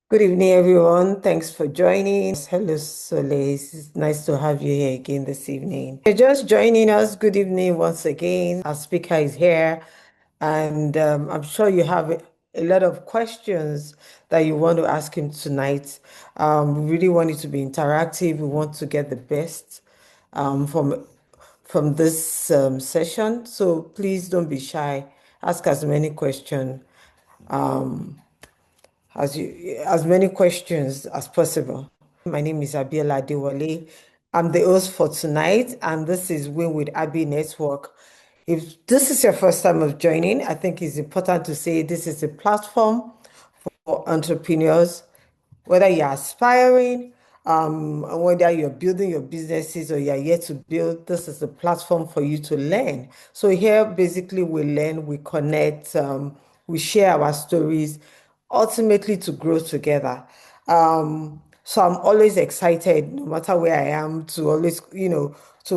Good evening, everyone. Thanks for joining. Hello, Soleil. It's nice to have you here again this evening. If you're just joining us, good evening once again. Our speaker is here, and I'm sure you have a lot of questions that you want to ask him tonight. We really want it to be interactive. We want to get the best um, from from this session. So please don't be shy. Ask as many questions as many questions as possible. My name is Abiola Adewale. I'm the host for tonight, and this is Win with Abi Network. If this is your first time of joining, I think it's important to say this is a platform for entrepreneurs, whether you're aspiring, whether you're building your businesses or you're yet to build, this is a platform for you to learn. So here, basically, we learn, we connect, we share our stories, ultimately to grow together. So I'm always excited, no matter where I am, to always, to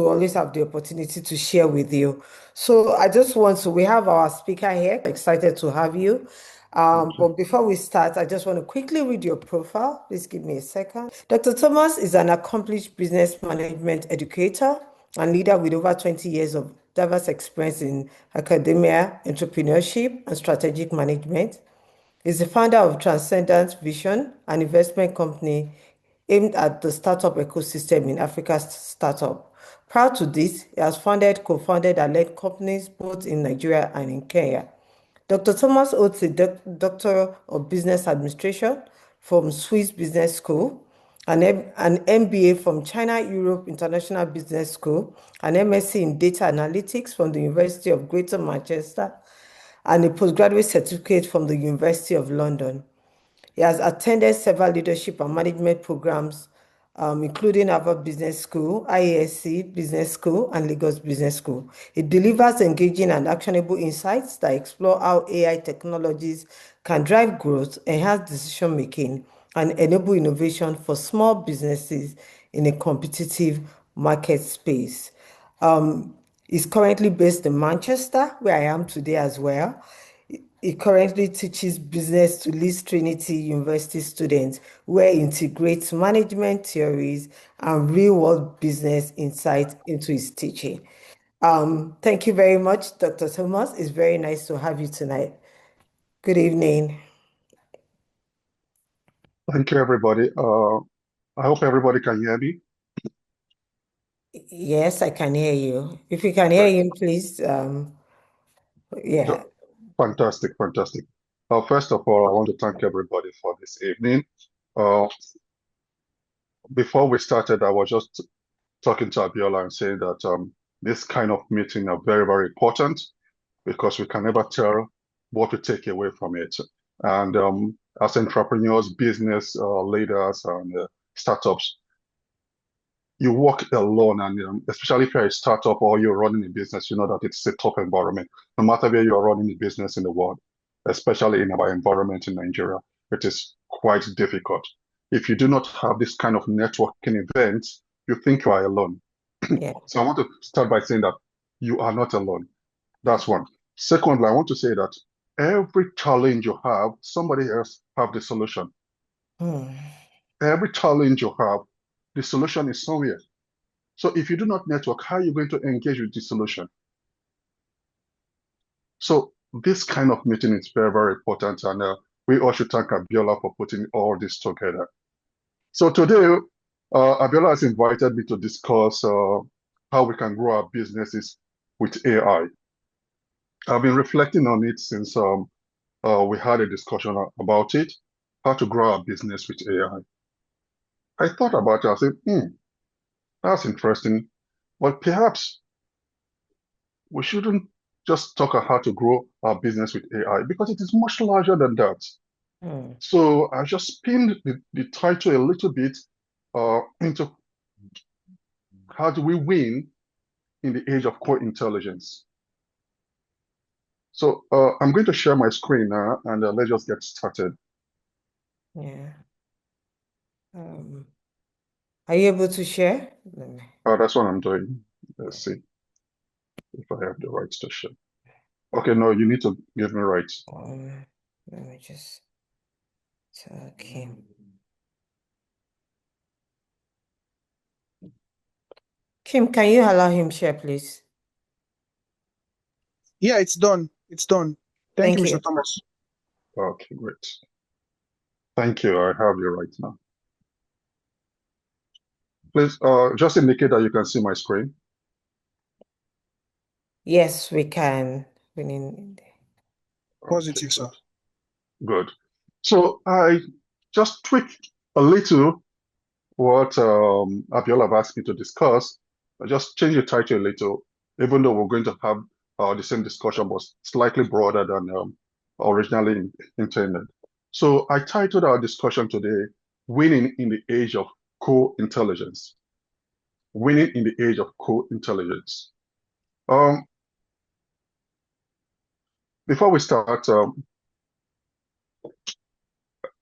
always have the opportunity to share with you. So I just want to, we have our speaker here, excited to have you. Okay. But before we start, I just want to quickly read your profile. Please give me a second. Dr. Thomas is an accomplished business management educator and leader with over 20 years of diverse experience in academia, entrepreneurship, and strategic management. He's the founder of Transcendent Vision, an investment company aimed at the startup ecosystem in Africa's startup. Prior to this, he has founded, co-founded, and led companies both in Nigeria and in Kenya. Dr. Thomas holds a Doctor of Business Administration from Swiss Business School, an MBA from China Europe International Business School, an MSc in Data Analytics from the University of Greater Manchester, and a postgraduate certificate from the University of London. He has attended several leadership and management programs, including Harvard Business School, IASC Business School, and Lagos Business School. It delivers engaging and actionable insights that explore how AI technologies can drive growth, enhance decision making, and enable innovation for small businesses in a competitive market space. He's currently based in Manchester, where I am today as well. He currently teaches business to Leeds Trinity University students, where he integrates management theories and real-world business insights into his teaching. Thank you very much, Dr. Thomas. It's very nice to have you tonight. Good evening. Thank you, everybody. I hope everybody can hear me. Yes, I can hear you. If you can hear Right. him, please. Yeah. So, fantastic, fantastic. First of all, I want to thank everybody for this evening. Uh, Before we started, I was just talking to Abiola and saying that this kind of meeting are very, very important because we can never tell what we take away from it. And as entrepreneurs, business leaders, and startups, you work alone, and especially if you're a startup or you're running a business, you know that it's a tough environment. No matter where you're running a business in the world, especially in our environment in Nigeria, it is quite difficult. If you do not have this kind of networking events, you think you are alone. Yeah. So I want to start by saying that you are not alone. That's one. Secondly, I want to say that every challenge you have, somebody else have the solution. Hmm. Every challenge you have, the solution is somewhere. So if you do not network, how are you going to engage with the solution? So this kind of meeting is very, very important, and we all should thank Abiola for putting all this together. So today, Abiola has invited me to discuss how we can grow our businesses with AI. I've been reflecting on it since we had a discussion about it, how to grow our business with AI. I thought about it, I said, that's interesting. Well, perhaps we shouldn't just talk about how to grow our business with AI because it is much larger than that. Hmm. So I just pinned the title a little bit into how do we win in the age of core intelligence. So I'm going to share my screen now and let's just get started. Yeah. Um, are you able to share? That's what I'm doing. Let's see if I have the rights to share. Okay, no, you need to give me rights. Um, let me just. So, Kim. Kim, can you allow him share, please? Yeah, it's done. It's done. Thank you, Thank Mr. you. Thomas. Okay, great. Thank you. I have you right now. Please, just indicate that you can see my screen. Yes, we can. We need. Positive, Okay, sir. good. So I just tweaked a little what Abiola have asked me to discuss. I just changed the title a little, even though we're going to have the same discussion, but slightly broader than originally intended. So I titled our discussion today, Winning in the Age of Co-Intelligence. Winning in the Age of Co-Intelligence. Before we start,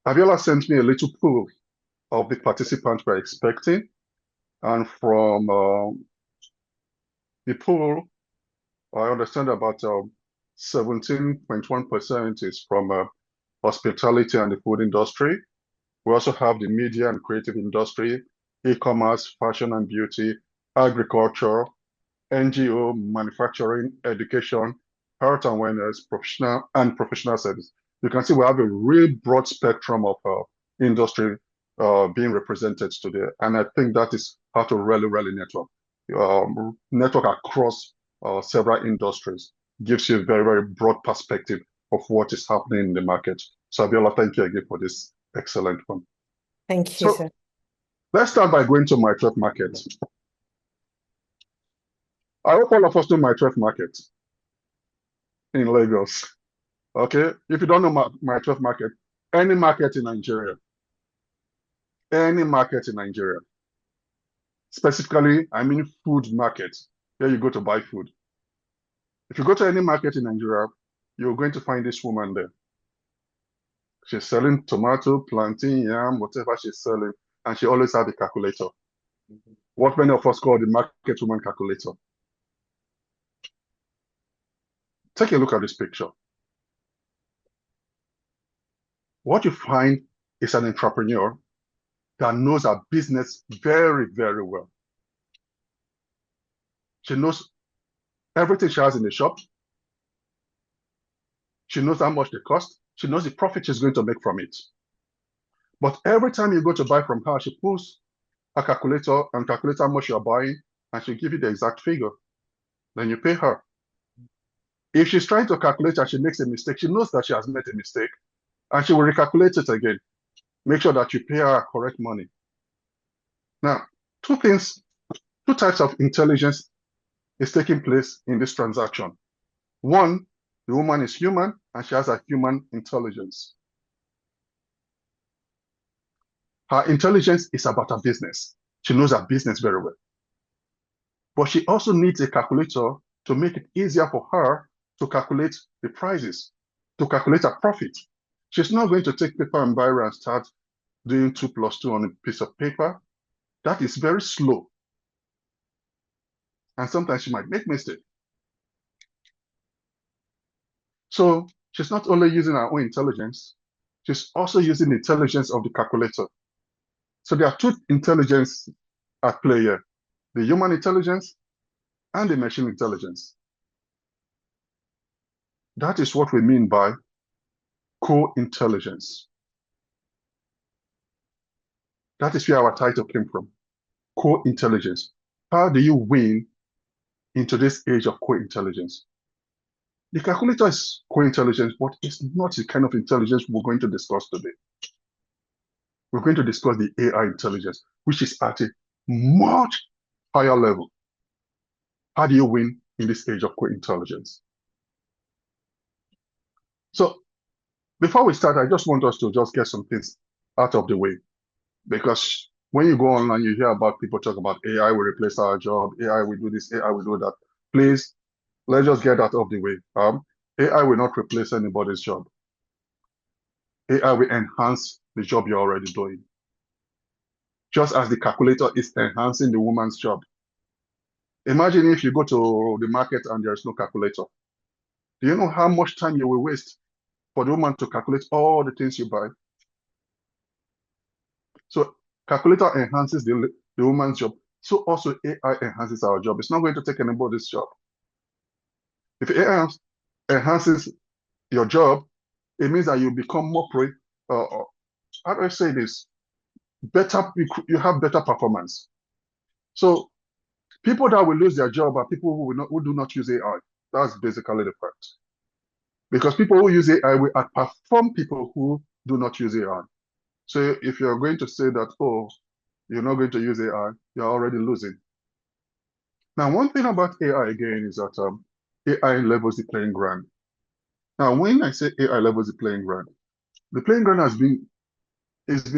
Abiola sent me a little pool of the participants we're expecting. And from the pool, I understand about 17.1% is from hospitality and the food industry. We also have the media and creative industry, e-commerce, fashion and beauty, agriculture, NGO, manufacturing, education, health and wellness, professional service. You can see we have a real broad spectrum of industry being represented today. And I think that is how to really network. Network across several industries gives you a very broad perspective of what is happening in the market. So Abiola, thank you again for this excellent one. Thank you, So sir. let's start by going to my trade market. I hope all of us know my trade market in Lagos. Okay, if you don't know my 12 market, any market in Nigeria, specifically, I mean food market, where you go to buy food. If you go to any market in Nigeria, you're going to find this woman there. She's selling tomato, plantain, yam, whatever she's selling, and she always has a calculator. What many of us call the market woman calculator. Take a look at this picture. What you find is an entrepreneur that knows her business very well. She knows everything she has in the shop. She knows how much they cost. She knows the profit she's going to make from it. But every time you go to buy from her, she pulls a calculator and calculates how much you're buying, and she'll give you the exact figure. Then you pay her. If she's trying to calculate and she makes a mistake, she knows that she has made a mistake, and she will recalculate it again. Make sure that you pay her correct money. Now, two types of intelligence is taking place in this transaction. One, the woman is human and she has a human intelligence. Her intelligence is about her business. She knows her business very well. But she also needs a calculator to make it easier for her to calculate the prices, to calculate her profit. She's not going to take paper and biro and start doing 2 + 2 on a piece of paper. That is very slow. And sometimes she might make mistakes. So she's not only using her own intelligence, she's also using the intelligence of the calculator. So there are two intelligences at play here, the human intelligence and the machine intelligence. That is what we mean by co-intelligence. That is where our title came from, co-intelligence. How do you win into this age of co-intelligence? The calculator is co-intelligence, but it's not the kind of intelligence we're going to discuss today. We're going to discuss the AI intelligence, which is at a much higher level. How do you win in this age of co-intelligence? So before we start, I just want us to just get some things out of the way. Because when you go online, you hear about people talk about AI will replace our job, AI will do this, AI will do that. Please, let's just get that out of the way. AI will not replace anybody's job. AI will enhance the job you're already doing. Just as the calculator is enhancing the woman's job. Imagine if you go to the market and there's no calculator. Do you know how much time you will waste for the woman to calculate all the things you buy? So calculator enhances the woman's job. So also AI enhances our job. It's not going to take anybody's job. If AI enhances your job, it means that you become more how do I say this? Better, you have better performance. So people that will lose their job are people who do not use AI. That's basically the fact. Because people who use AI will outperform people who do not use AI. So if you're going to say that, oh, you're not going to use AI, you're already losing. Now, one thing about AI again is that AI levels the playing ground. Now, when I say AI levels the playing ground has been, it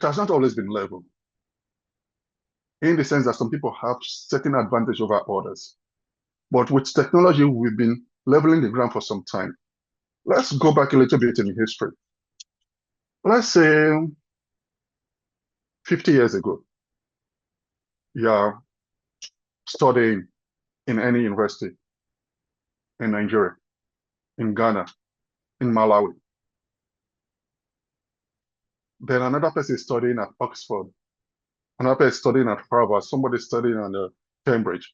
has not always been level, in the sense that some people have certain advantage over others. But with technology, we've been leveling the ground for some time. Let's go back a little bit in history. Let's say 50 years ago, you're studying in any university in Nigeria, in Ghana, in Malawi. Then another person is studying at Oxford, another person is studying at Harvard, somebody is studying at Cambridge.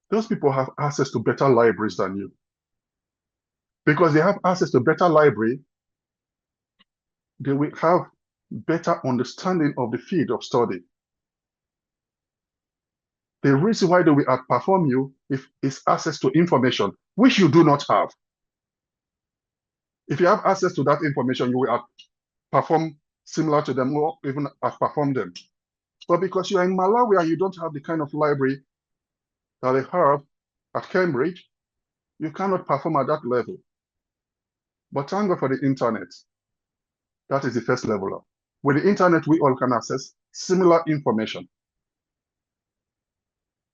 Those people have access to better libraries than you. Because they have access to better library, they will have better understanding of the field of study. The reason why they will outperform you is access to information, which you do not have. If you have access to that information, you will outperform similar to them or even outperform them. But because you are in Malawi and you don't have the kind of library that they have at Cambridge, you cannot perform at that level. But thank God for the internet. That is the first level up. With the internet, we all can access similar information.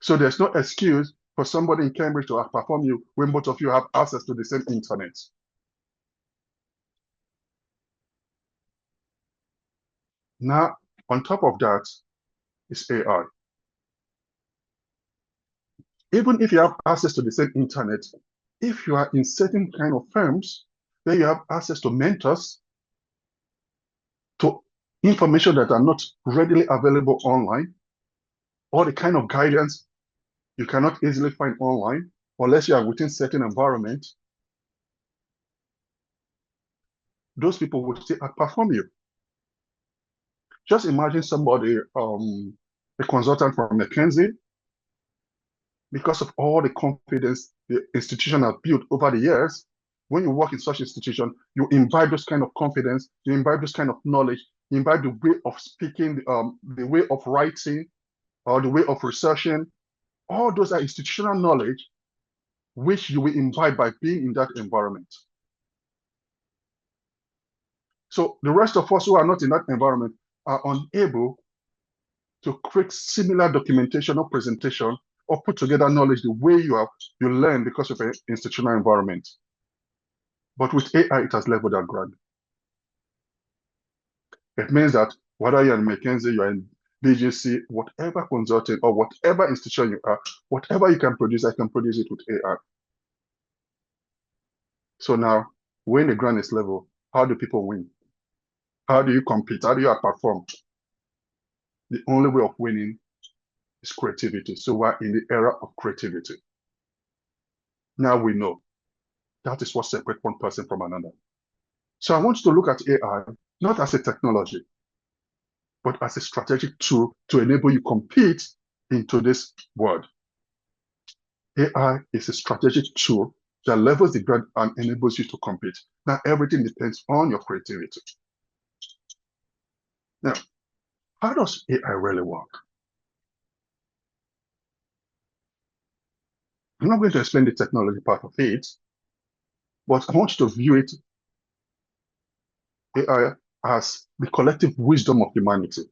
So there's no excuse for somebody in Cambridge to outperform you when both of you have access to the same internet. Now, on top of that is AI. Even if you have access to the same internet, if you are in certain kind of firms, then you have access to mentors, to information that are not readily available online, or the kind of guidance you cannot easily find online unless you are within certain environment. Those people will still outperform you. Just imagine somebody, a consultant from McKinsey, because of all the confidence the institution has built over the years. When you work in such institution, you imbibe those kind of confidence, you imbibe those kind of knowledge, you imbibe the way of speaking, the way of writing, or the way of researching. All those are institutional knowledge which you will imbibe by being in that environment. So the rest of us who are not in that environment are unable to create similar documentation or presentation or put together knowledge the way you learn because of an institutional environment. But with AI, it has leveled that ground. It means that whether you're in McKinsey, you're in BGC, whatever consulting or whatever institution you are, whatever you can produce, I can produce it with AI. So now, when the ground is level, how do people win? How do you compete? How do you outperform? The only way of winning is creativity. So we're in the era of creativity. Now we know that is what separates one person from another. So I want you to look at AI not as a technology, but as a strategic tool to enable you compete in today's world. AI is a strategic tool that levels the ground and enables you to compete. Now everything depends on your creativity. Now, how does AI really work? I'm not going to explain the technology part of it, but I want you to view it, AI, as the collective wisdom of humanity.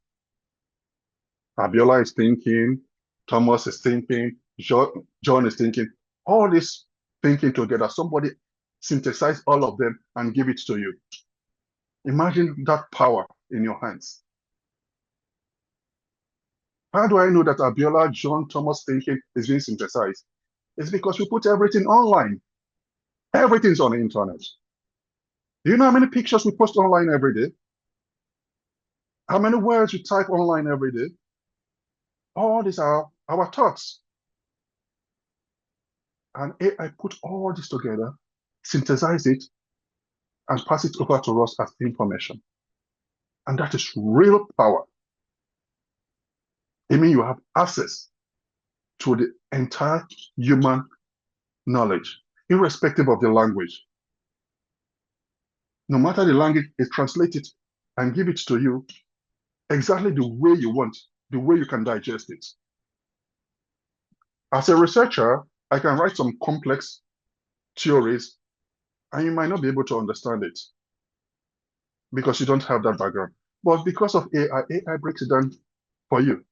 Abiola is thinking, Thomas is thinking, John is thinking, all this thinking together, somebody synthesize all of them and give it to you. Imagine that power in your hands. How do I know that Abiola, John, Thomas thinking is being synthesized? It's because we put everything online. Everything's on the internet. Do you know how many pictures we post online every day? How many words we type online every day? All these are our thoughts. And AI put all this together, synthesize it, and pass it over to us as information. And that is real power. I mean, you have access to the entire human knowledge, irrespective of the language. No matter the language, it translates it and give it to you exactly the way you want, the way you can digest it. As a researcher, I can write some complex theories and you might not be able to understand it because you don't have that background. But because of AI breaks it down for you.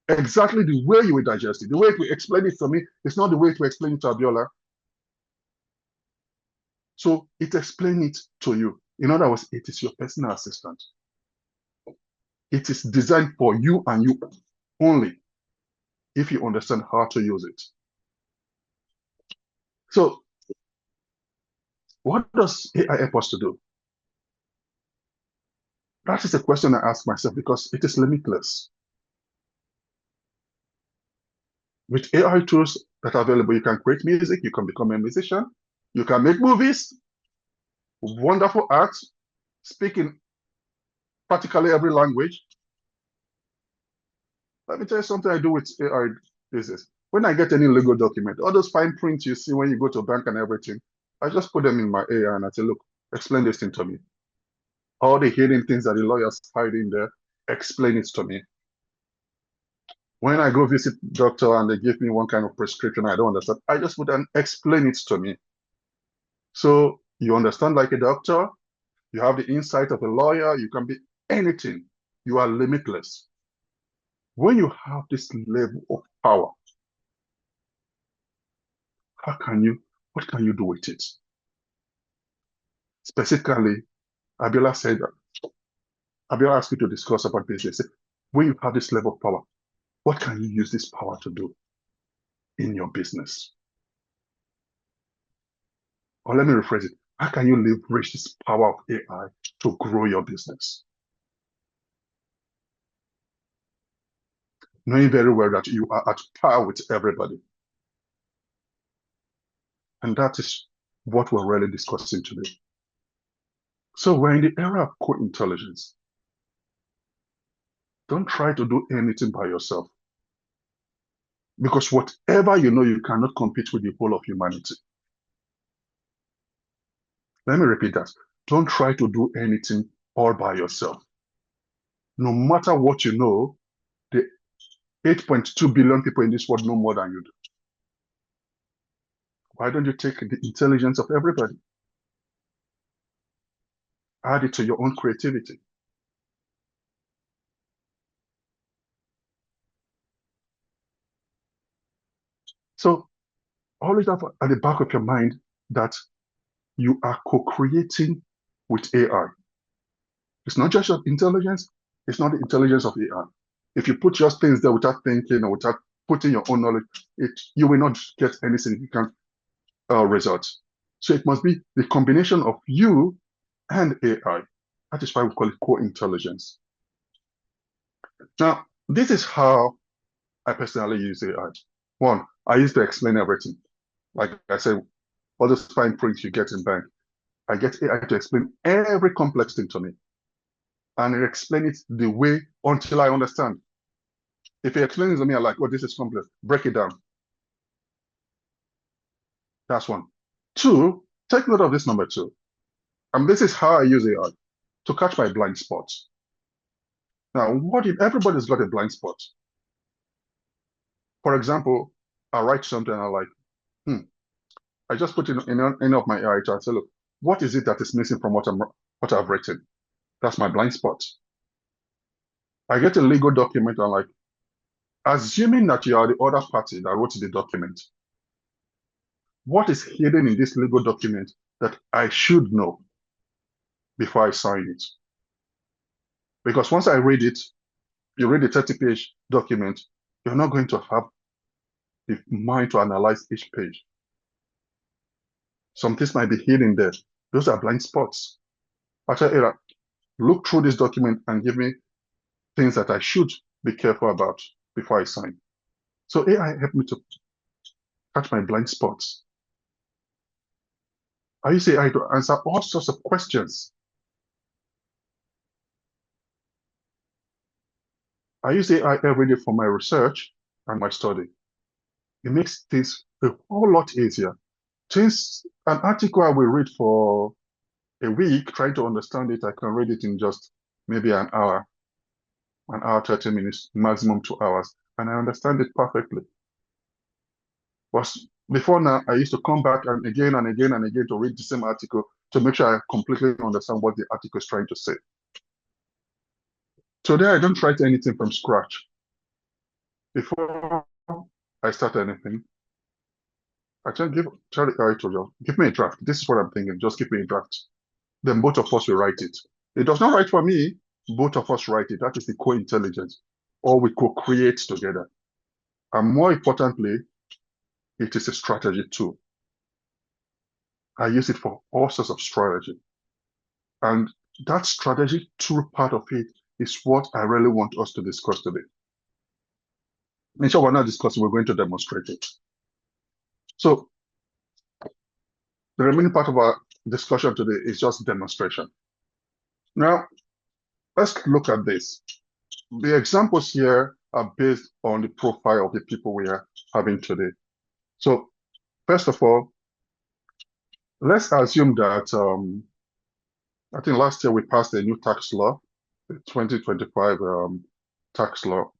Exactly the way you will digest it. The way it will explain it to me is not the way to explain it to Abiola. So it explains it to you. In other words, it is your personal assistant. It is designed for you and you only if you understand how to use it. So what does AI help us to do? That is a question I ask myself because it is limitless. With AI tools that are available, you can create music, you can become a musician, you can make movies, wonderful art, speak in practically every language. Let me tell you something I do with AI is when I get any legal document, all those fine prints you see when you go to a bank and everything, I just put them in my AI and I say, look, explain this thing to me. All the hidden things that the lawyers hide in there, explain it to me. When I go visit doctor and they give me one kind of prescription I don't understand, I just put and explain it to me. So you understand like a doctor, you have the insight of a lawyer, you can be anything. You are limitless. When you have this level of power, what can you do with it? Specifically, Abiola said that. Abiola asked you to discuss about business. When you have this level of power, what can you use this power to do in your business? Or let me rephrase it. How can you leverage this power of AI to grow your business? Knowing very well that you are at par with everybody. And that is what we're really discussing today. So we're in the era of co-intelligence. Don't try to do anything by yourself. Because whatever you know, you cannot compete with the whole of humanity. Let me repeat that. Don't try to do anything all by yourself. No matter what you know, the 8.2 billion people in this world know more than you do. Why don't you take the intelligence of everybody? Add it to your own creativity. So always have at the back of your mind that you are co-creating with AI. It's not just your intelligence, it's not the intelligence of AI. If you put just things there without thinking or without putting your own knowledge, you will not get any significant results. So it must be the combination of you and AI. That is why we call it co-intelligence. Now, this is how I personally use AI. One, I used to explain everything. Like I said, all those fine prints you get in bank, I get AI to explain every complex thing to me. And it explain it the way until I understand. If it explains to me, I'm like, oh, this is complex, break it down. That's one. Two, take note of this number two. And this is how I use AI to catch my blind spots. Now, what if everybody's got a blind spot? For example, I write something and I'm like, I just put in any of my AI to say, look, what is it that is missing from what I've written? That's my blind spot. I get a legal document and I'm like, assuming that you are the other party that wrote the document, what is hidden in this legal document that I should know before I sign it? Because once I read it, you read a 30-page document, you're not going to have the mind to analyze each page. Some things might be hidden there. Those are blind spots. Actually, look through this document and give me things that I should be careful about before I sign. So AI helped me to catch my blind spots. I use AI to answer all sorts of questions. I use AI every day for my research and my study. It makes things a whole lot easier. Since an article I will read for a week, trying to understand it, I can read it in just maybe an hour, 30 minutes, maximum 2 hours, and I understand it perfectly. But before now, I used to come back and again and again and again to read the same article to make sure I completely understand what the article is trying to say. Today, I don't write anything from scratch. Before I start anything, I tell the guy to give me a draft. This is what I'm thinking. Just give me a draft. Then both of us will write it. It does not write for me. Both of us write it. That is the co-intelligence, or we co-create together. And more importantly, it is a strategy tool. I use it for all sorts of strategy. And that strategy tool part of it is what I really want us to discuss today. In short, we're not discussing, we're going to demonstrate it. So the remaining part of our discussion today is just demonstration. Now, let's look at this. The examples here are based on the profile of the people we are having today. So first of all, let's assume that I think last year we passed a new tax law, the 2025 tax law.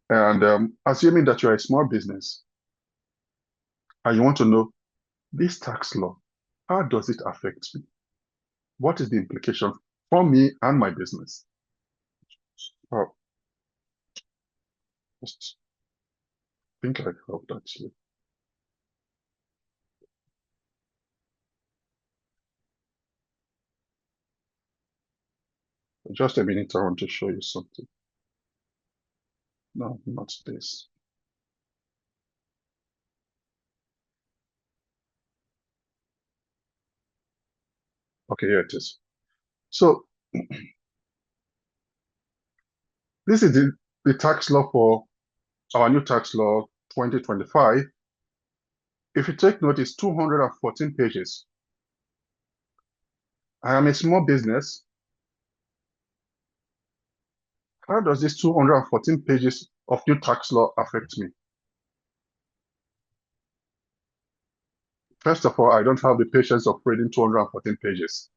And assuming that you're a small business and you want to know this tax law, how does it affect me? What is the implication for me and my business? Oh, just think I helped actually. Just a minute, I want to show you something. No, not this. Okay, here it is. So this is the tax law for our new tax law 2025. If you take note, it's 214 pages. I am a small business. How does this 214 pages of new tax law affect me? First of all, I don't have the patience of reading 214 pages.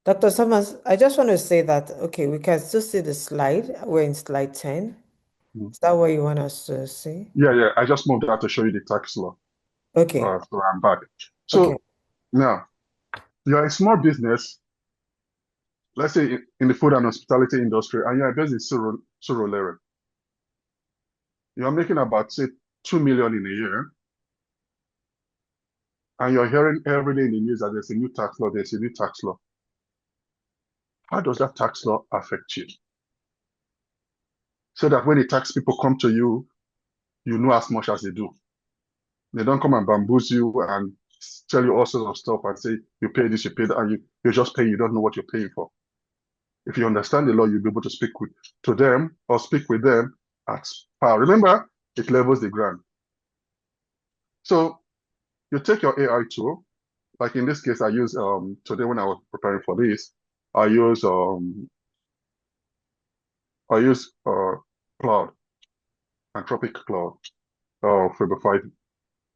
Dr. Thomas, I just want to say that, okay, we can still see the slide. We're in slide 10. Is that what you want us to see? Yeah, I just moved out to show you the tax law. Okay. So I'm back. So Okay. now, you're a small business, let's say in the food and hospitality industry, and you're based in Surulere. You're making about, say, 2 million in a year, and you're hearing every day in the news that there's a new tax law, there's a new tax law. How does that tax law affect you? So that when the tax people come to you, you know as much as they do. They don't come and bamboozle you and tell you all sorts of stuff and say, you pay this, you pay that, and you just pay, you don't know what you're paying for. If you understand the law, you'll be able to speak to them or speak with them at par. Remember, it levels the ground. So you take your AI tool, like in this case, I use, today when I was preparing for this, I use Cloud, Anthropic Cloud, Fable 5.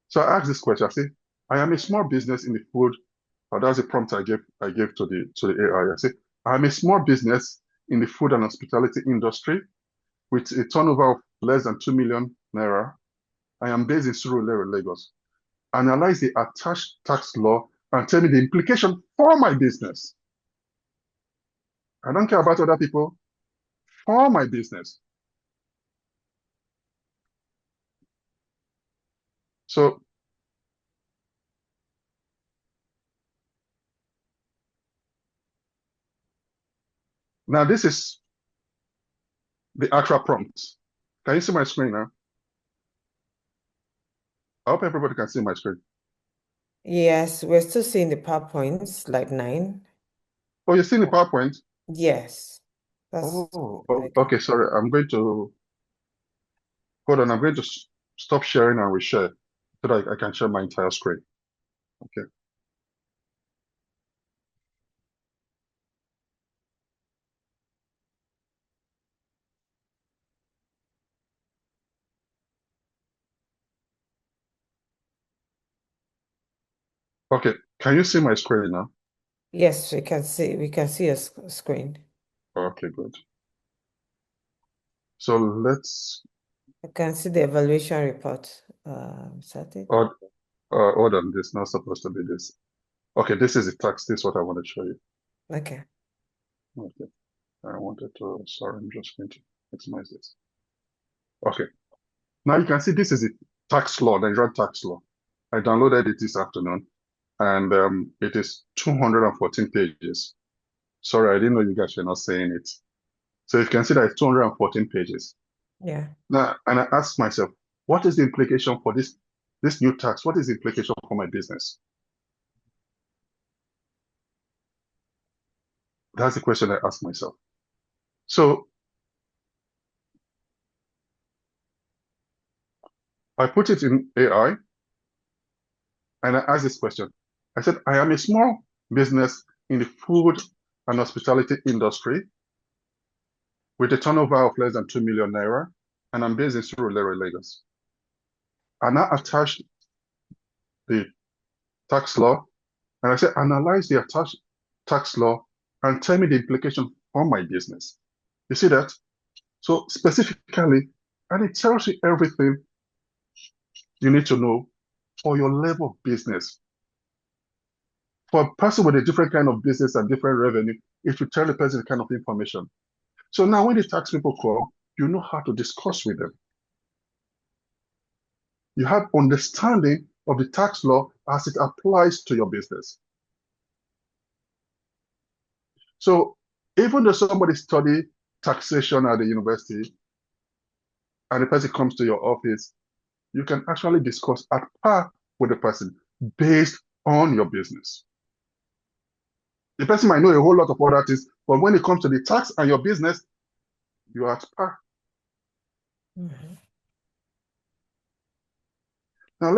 So I asked this question, I say, I am a small business in the food, that's the prompt I gave to the AI. I say, I'm a small business in the food and hospitality industry with a turnover of less than 2 million naira. I am based in Surulere, Lagos. Analyze the attached tax law and tell me the implication for my business. I don't care about other people, for my business. So now this is the actual prompt. Can you see my screen now? I hope everybody can see my screen. Yes, we're still seeing the PowerPoint, slide 9. Oh, you're seeing the PowerPoint? Yes. Okay, sorry. I'm going to hold on. I'm going to stop sharing and reshare so that I can share my entire screen. Okay. Okay. Can you see my screen now? Yes, we can see a screen. Okay, good. So let's I can see the evaluation report. Is that it? hold on. This is not supposed to be this. Okay, this is the text. This is what I want to show you. Okay. Okay. I wanted to, sorry, I'm just going to maximize this. Okay. Now you can see this is the tax law, the Nigerian tax law. I downloaded it this afternoon and it is 214 pages. Sorry, I didn't know you guys were not saying it. So you can see that it's 214 pages. Yeah. Now, and I asked myself, what is the implication for this new tax? What is the implication for my business? That's the question I asked myself. So I put it in AI and I asked this question. I said, I am a small business in the food and hospitality industry with a turnover of less than 2 million naira, and I'm based in Surulere, Lagos. I now attached the tax law, and I said, analyze the attached tax law and tell me the implication for my business. You see that? So specifically, and it tells you everything you need to know for your level of business. For a person with a different kind of business and different revenue, it will tell the person the kind of information. So now when the tax people call, you know how to discuss with them. You have understanding of the tax law as it applies to your business. So even though somebody study taxation at the university and the person comes to your office, you can actually discuss at par with the person based on your business. The person might know a whole lot of other things, but when it comes to the tax and your business, you are at par. Mm-hmm. Now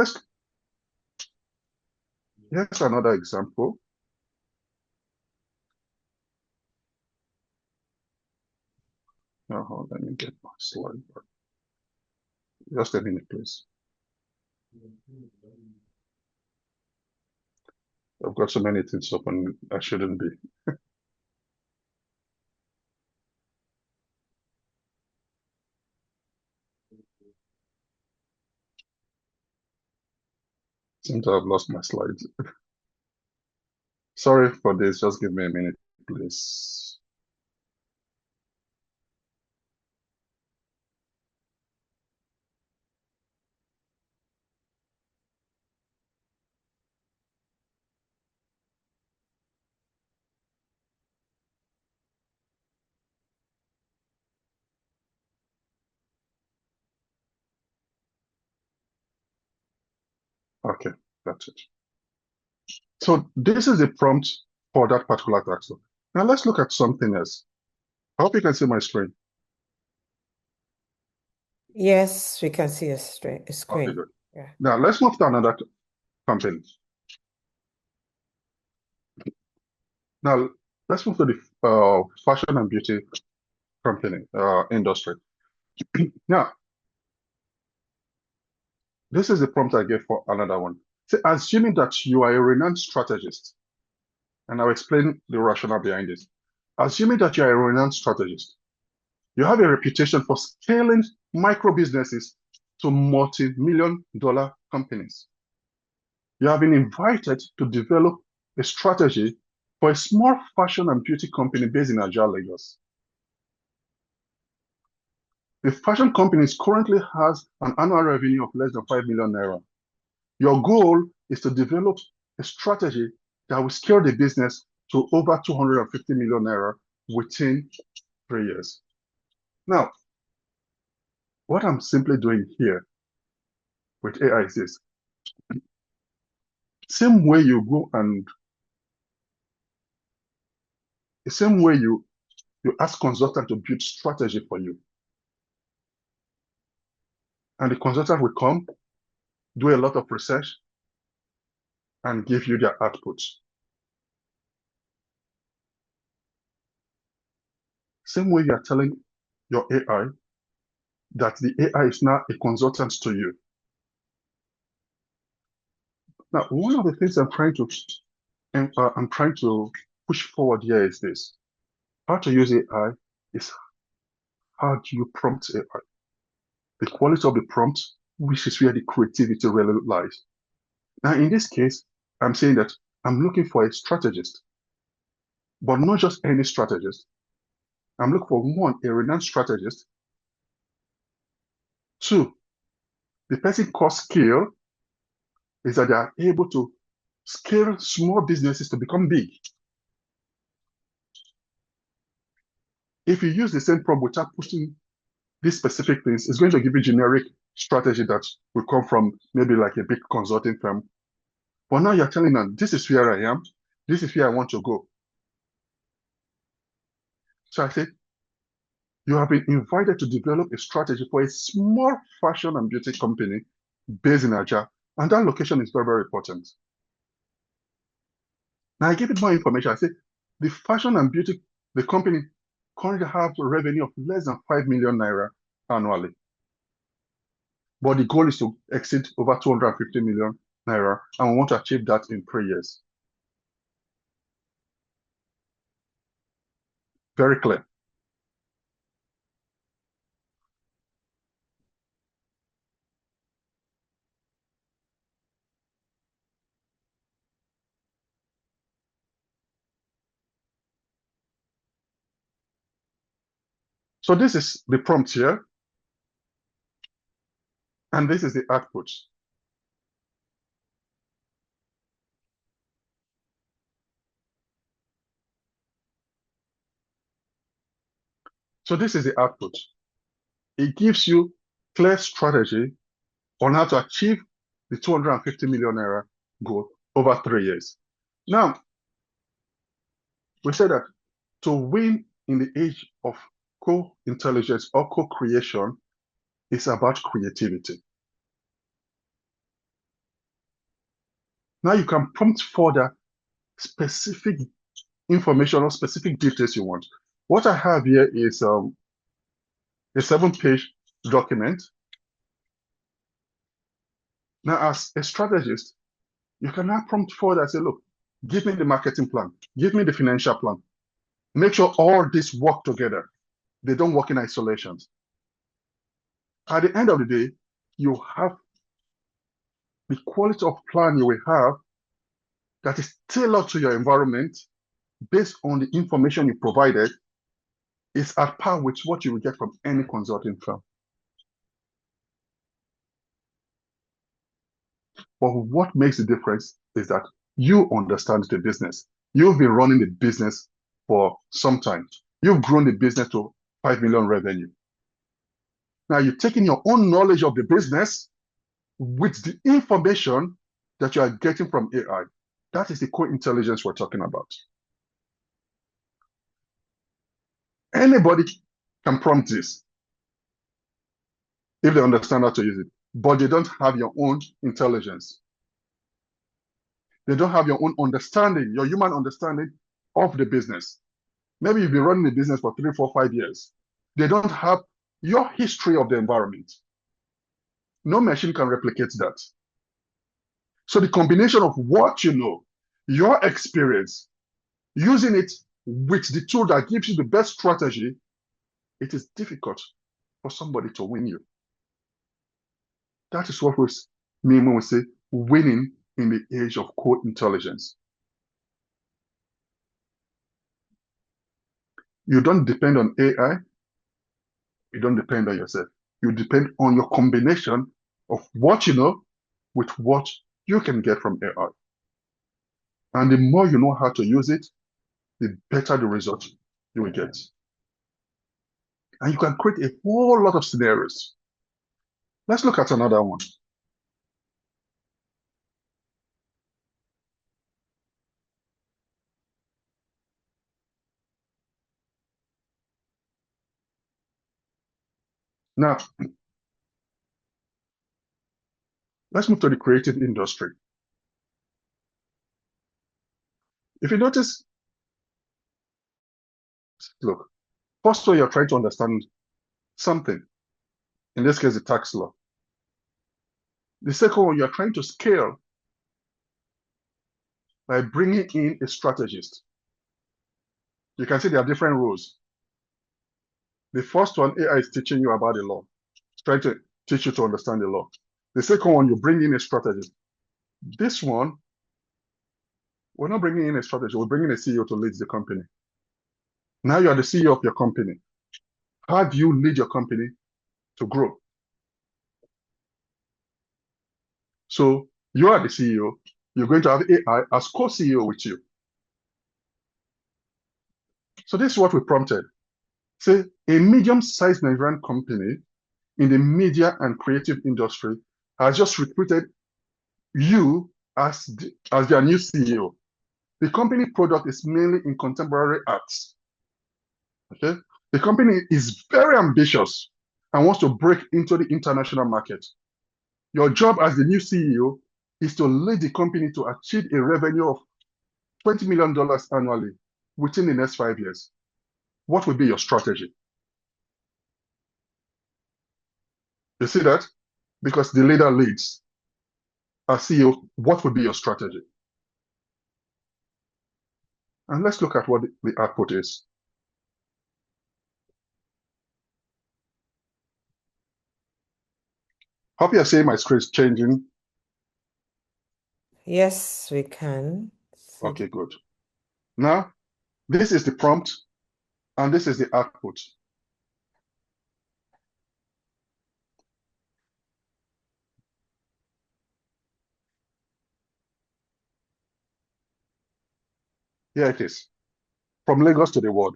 here's another example. Now, let me get my slide back. Just a minute, please. I've got so many things open, I shouldn't be. Seems to have lost my slides. Sorry for this, just give me a minute, please. Okay, that's it. So this is the prompt for that particular tax law. Now let's look at something else. I hope you can see my screen. Yes, we can see a screen. Okay, good. Yeah. Now let's move to another company. Now let's move to the fashion and beauty company industry. Now, this is the prompt I gave for another one. Say, assuming that you are a renowned strategist, and I'll explain the rationale behind this. Assuming that you are a renowned strategist, you have a reputation for scaling micro businesses to multi-million dollar companies. You have been invited to develop a strategy for a small fashion and beauty company based in Ajah, Lagos. The fashion company currently has an annual revenue of less than 5 million naira. Your goal is to develop a strategy that will scale the business to over 250 million naira within 3 years. Now, what I'm simply doing here with AI is this. Same way you go and The same way you ask consultant to build strategy for you. And the consultant will come, do a lot of research, and give you their outputs. Same way you are telling your AI that the AI is now a consultant to you. Now, one of the things I'm trying to push forward here is this. How to use AI is how do you prompt AI? The quality of the prompt, which is where the creativity really lies. Now, in this case, I'm saying that I'm looking for a strategist, but not just any strategist. I'm looking for one, a renowned strategist. Two, the person core skill is that they are able to scale small businesses to become big. If you use the same prompt without pushing these specific things, it's going to give you generic strategy that will come from maybe like a big consulting firm. But now you're telling them, this is where I am, this is where I want to go. So I said, you have been invited to develop a strategy for a small fashion and beauty company based in Aja, and that location is very, very important. Now I give it more information. I say, the fashion and beauty, the company currently have a revenue of less than 5 million naira annually. But the goal is to exceed over 250 million naira, and we want to achieve that in 3 years. Very clear. So this is the prompt here, and this is the output. So this is the output. It gives you clear strategy on how to achieve the 250 million naira goal over 3 years. Now, we said that to win in the age of co-intelligence or co-creation is about creativity. Now you can prompt further specific information or specific details you want. What I have here is a 7-page document. Now, as a strategist, you can now prompt further and say, look, give me the marketing plan, give me the financial plan. Make sure all this work together. They don't work in isolation. At the end of the day, you have the quality of plan you will have that is tailored to your environment based on the information you provided is at par with what you will get from any consulting firm. But what makes the difference is that you understand the business. You've been running the business for some time. You've grown the business to 5 million revenue. Now you're taking your own knowledge of the business with the information that you are getting from AI. That is the co-intelligence we're talking about. Anybody can prompt this if they understand how to use it, but they don't have your own intelligence. They don't have your own understanding, your human understanding of the business. Maybe you've been running the business for 3, 4, 5 years. They don't have your history of the environment. No machine can replicate that. So the combination of what you know, your experience, using it with the tool that gives you the best strategy, it is difficult for somebody to win you. That is what we mean when we say winning in the age of co-intelligence. You don't depend on AI. You don't depend on yourself. You depend on your combination of what you know with what you can get from AI. And the more you know how to use it, the better the result you will get. And you can create a whole lot of scenarios. Let's look at another one. Now, let's move to the creative industry. If you notice, look, first of all, you're trying to understand something. In this case, the tax law. The second one, you're trying to scale by bringing in a strategist. You can see there are different roles. The first one, AI is teaching you about the law. It's trying to teach you to understand the law. The second one, you bring in a strategist. This one, we're not bringing in a strategist, we're bringing a CEO to lead the company. Now you are the CEO of your company. How do you lead your company to grow? So you are the CEO. You're going to have AI as co-CEO with you. So this is what we prompted. Say a medium-sized Nigerian company in the media and creative industry has just recruited you as their new CEO. The company product is mainly in contemporary arts. Okay? The company is very ambitious and wants to break into the international market. Your job as the new CEO is to lead the company to achieve a revenue of $20 million annually within the next 5 years. What would be your strategy? You see that? Because the leader leads. As CEO, what would be your strategy? And let's look at what the output is. Hope you are seeing my screen is changing. Yes, we can. Okay, good. Now, this is the prompt, and this is the output. Here it is. From Lagos to the world.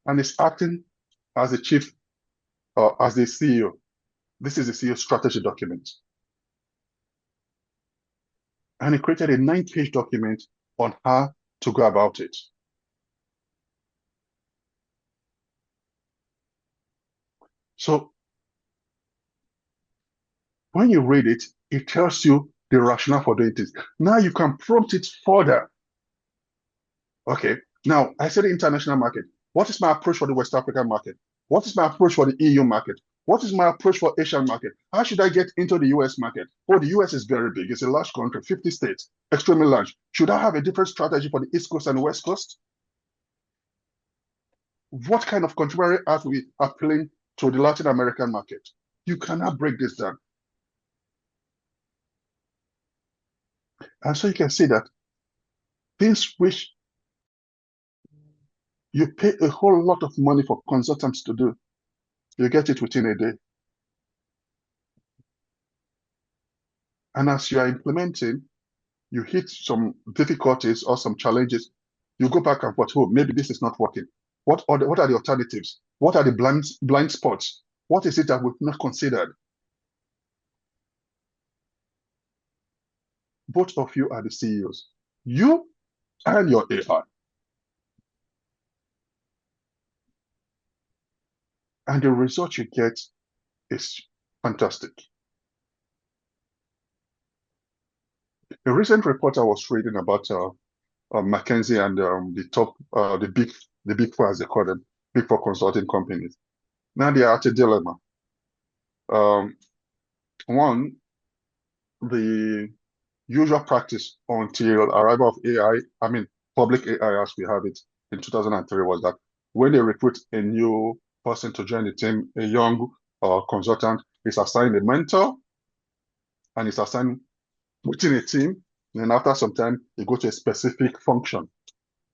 And it's acting as the chief, as the CEO. This is the CEO strategy document. And he created a 9-page document on how to go about it. So when you read it, it tells you the rationale for doing this. Now you can prompt it further. Okay, now I said the international market. What is my approach for the West African market? What is my approach for the EU market? What is my approach for Asian market? How should I get into the US market? Oh, the US is very big. It's a large country, 50 states, extremely large. Should I have a different strategy for the East Coast and the West Coast? What kind of contemporary art will be appealing to the Latin American market? You cannot break this down. And so you can see that things which you pay a whole lot of money for consultants to do, you get it within a day. And as you are implementing, you hit some difficulties or some challenges, you go back and forth, oh, maybe this is not working. What are the alternatives? What are the blind spots? What is it that we've not considered? Both of you are the CEOs. You and your AI. And the result you get is fantastic. A recent report I was reading about McKinsey and the big four, as they call them, big four consulting companies. Now they are at a dilemma. One, the usual practice until arrival of AI, I mean public AI as we have it in 2003, was that when they recruit a new person to join the team, a young consultant is assigned a mentor and is assigned within a team. And then after some time, you go to a specific function.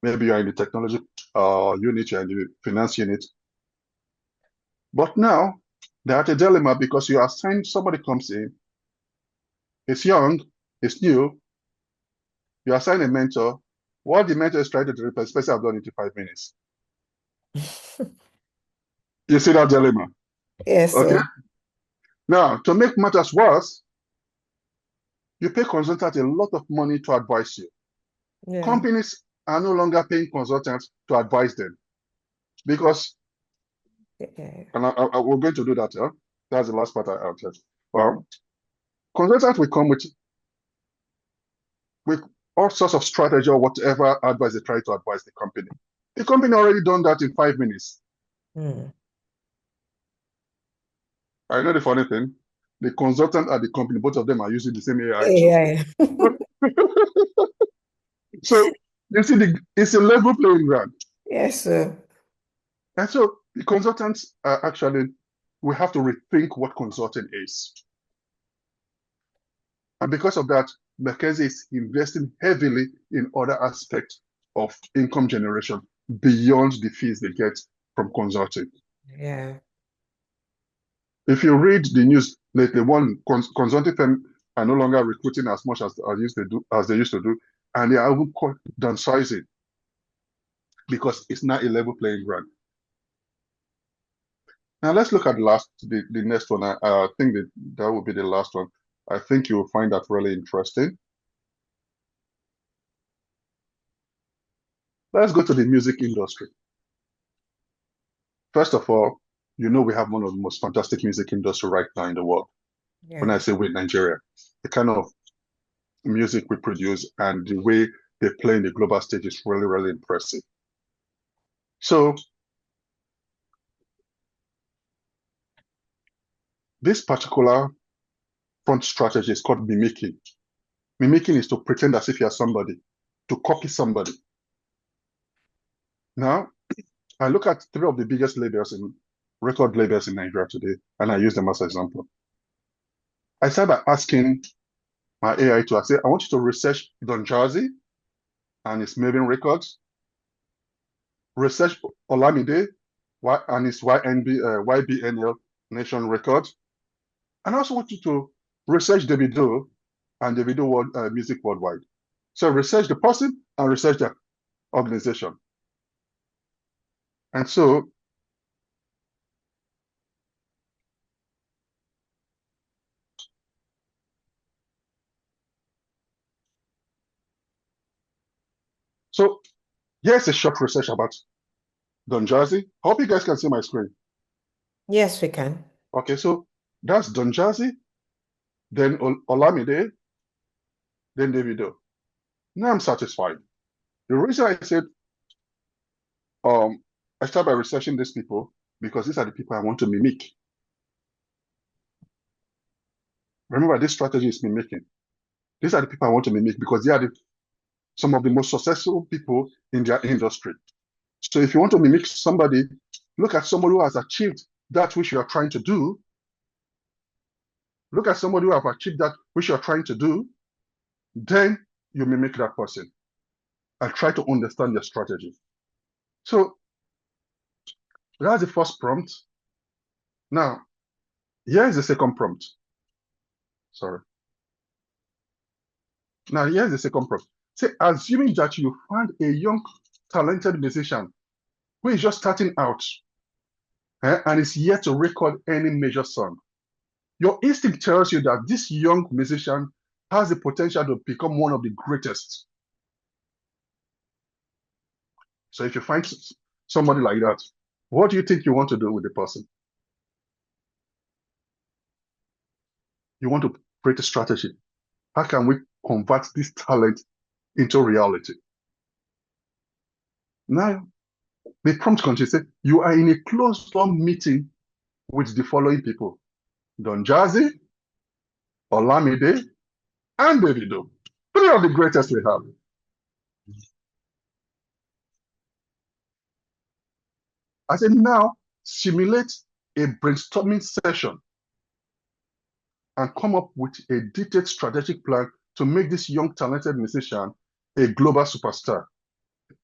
Maybe you're in the technology unit, you're in the finance unit. But now they're at a dilemma because you assign, somebody comes in, it's young, it's new, you assign a mentor. What the mentor is trying to do, especially I've done it in 5 minutes. You see that dilemma? Yes. Okay. Sir. Now, to make matters worse, you pay consultants a lot of money to advise you. Yeah. Companies are no longer paying consultants to advise them because Yeah. And we're going to do that. Yeah? That's the last part I added. Well, consultants will come with all sorts of strategy or whatever advice they try to advise the company. The company already done that in 5 minutes. Mm. I know the funny thing. The consultant and the company, both of them are using the same AI Yeah. tool. So you see, it's a level playing ground. Yes, sir. And so the consultants are actually, we have to rethink what consulting is. And because of that, McKinsey is investing heavily in other aspects of income generation beyond the fees they get from consulting. Yeah. If you read the news lately, consulting firm are no longer recruiting as much as they used to do, and they are even downsizing because it's not a level playing ground. Now let's look at the next one. I think that will be the last one. I think you will find that really interesting. Let's go to the music industry. First of all, you know we have one of the most fantastic music industry right now in the world. Yeah. When I say with Nigeria, the kind of music we produce and the way they play in the global stage is really, really impressive. So this particular front strategy is called mimicking. Mimicking is to pretend as if you're somebody, to copy somebody. Now, I look at 3 of the biggest record labels in Nigeria today, and I use them as an example. I start by asking my AI to say, I want you to research Don Jazzy and his Maven Records, research Olamide and his YBNL Nation Records, and I also want you to research Davido and Davido Music Worldwide. So research the person and research the organization. And so here's a short research about Don Jazzy. I hope you guys can see my screen. Yes, we can. Okay, so that's Don Jazzy, then Olamide, then Davido. Now I'm satisfied. The reason I said I start by researching these people because these are the people I want to mimic. Remember, this strategy is mimicking. These are the people I want to mimic because they are some of the most successful people in their industry. So if you want to mimic somebody, look at somebody who has achieved that which you are trying to do. Look at somebody who has achieved that which you are trying to do. Then you mimic that person and try to understand their strategy. So that's the first prompt. Now, here's the second prompt. Sorry. Now, here's the second prompt. Say, assuming that you find a young, talented musician who is just starting out and is yet to record any major song. Your instinct tells you that this young musician has the potential to become one of the greatest. So if you find somebody like that, what do you think you want to do with the person? You want to create a strategy. How can we convert this talent into reality? Now, the prompt continues, you are in a closed-door meeting with the following people: Don Jazzy, Olamide, and Davido. 3 of the greatest we have. I said, now simulate a brainstorming session and come up with a detailed strategic plan to make this young talented musician a global superstar.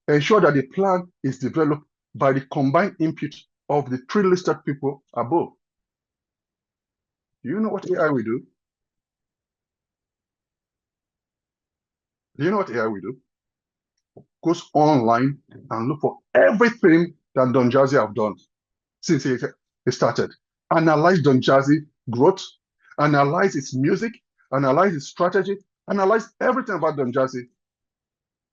Ensure that the plan is developed by the combined input of the 3 listed people above. Do you know what AI will do? Do you know what AI will do? Goes online and look for everything that Don Jazzy have done since he started. Analyze Don Jazzy growth, analyze his music, analyze his strategy, analyze everything about Don Jazzy.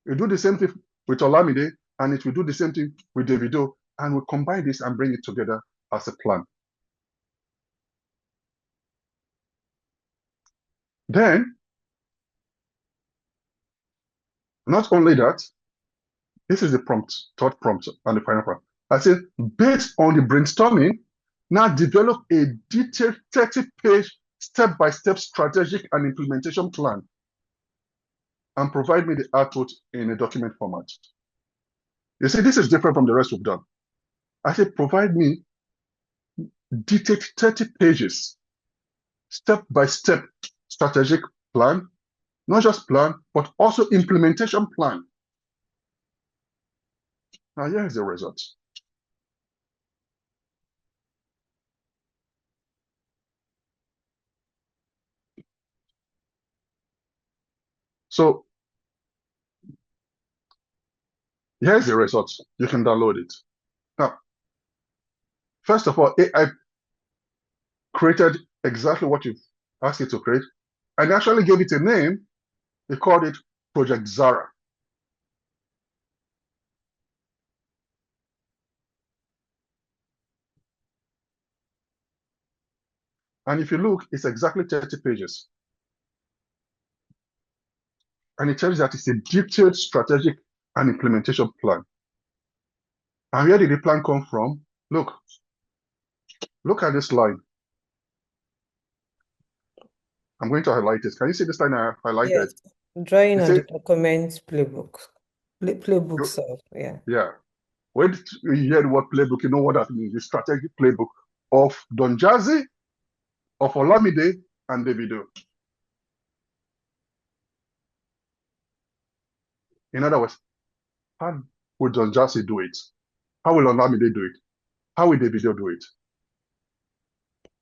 We do the same thing with Olamide, and it will do the same thing with Davido, and we combine this and bring it together as a plan. Then, not only that, this is the prompt, third prompt, and the final prompt. I said, based on the brainstorming, now develop a detailed 30-page step-by-step strategic and implementation plan and provide me the output in a document format. You see, this is different from the rest we've done. I said, provide me detailed 30 pages, step-by-step strategic plan, not just plan, but also implementation plan. Now, here is the result. So, here's the result. You can download it. Now, first of all, AI created exactly what you've asked it to create, and actually gave it a name. They called it Project Zara. And if you look, it's exactly 30 pages. And it tells you that it's a detailed strategic and implementation plan. And where did the plan come from? Look at this line. I'm going to highlight it. Can you see this line I highlighted? Yes, drawing on say, the document playbook. Playbook self, yeah. Yeah. When you hear the word playbook, you know what that means. The strategic playbook of Don Jazzy, of Olamide, and Davido. In other words, how will Don Jazzy do it? How will Olamide do it? How will Davido do it?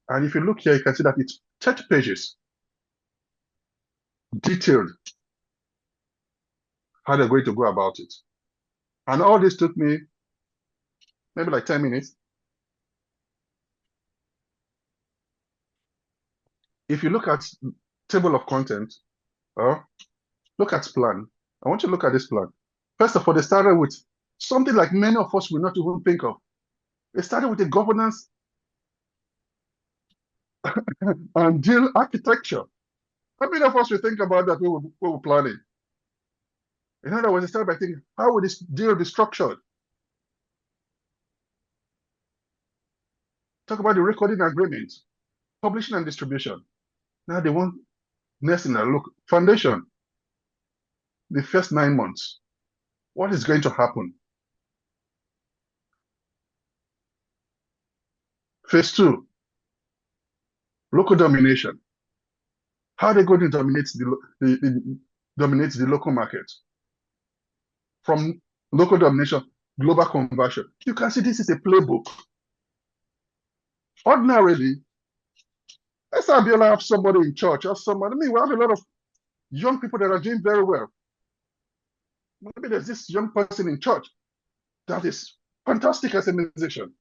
And if you look here, you can see that it's 30 pages. Detailed how they're going to go about it. And all this took me maybe like 10 minutes. If you look at table of content, look at plan. I want you to look at this plan. First of all, they started with something like many of us will not even think of. They started with a governance and deal architecture. How many of us will think about that when we're planning? In other words, they started by thinking, how will this deal be structured? Talk about the recording agreement, publishing and distribution. Now they want next in a look, foundation. The first 9 months. What is going to happen? Phase 2, local domination. How are they going to dominate the local market? From local domination, global conversion. You can see this is a playbook. Ordinarily, let's say Abiola have somebody in church or somebody. I mean, we have a lot of young people that are doing very well. Maybe there's this young person in church that is fantastic as a musician.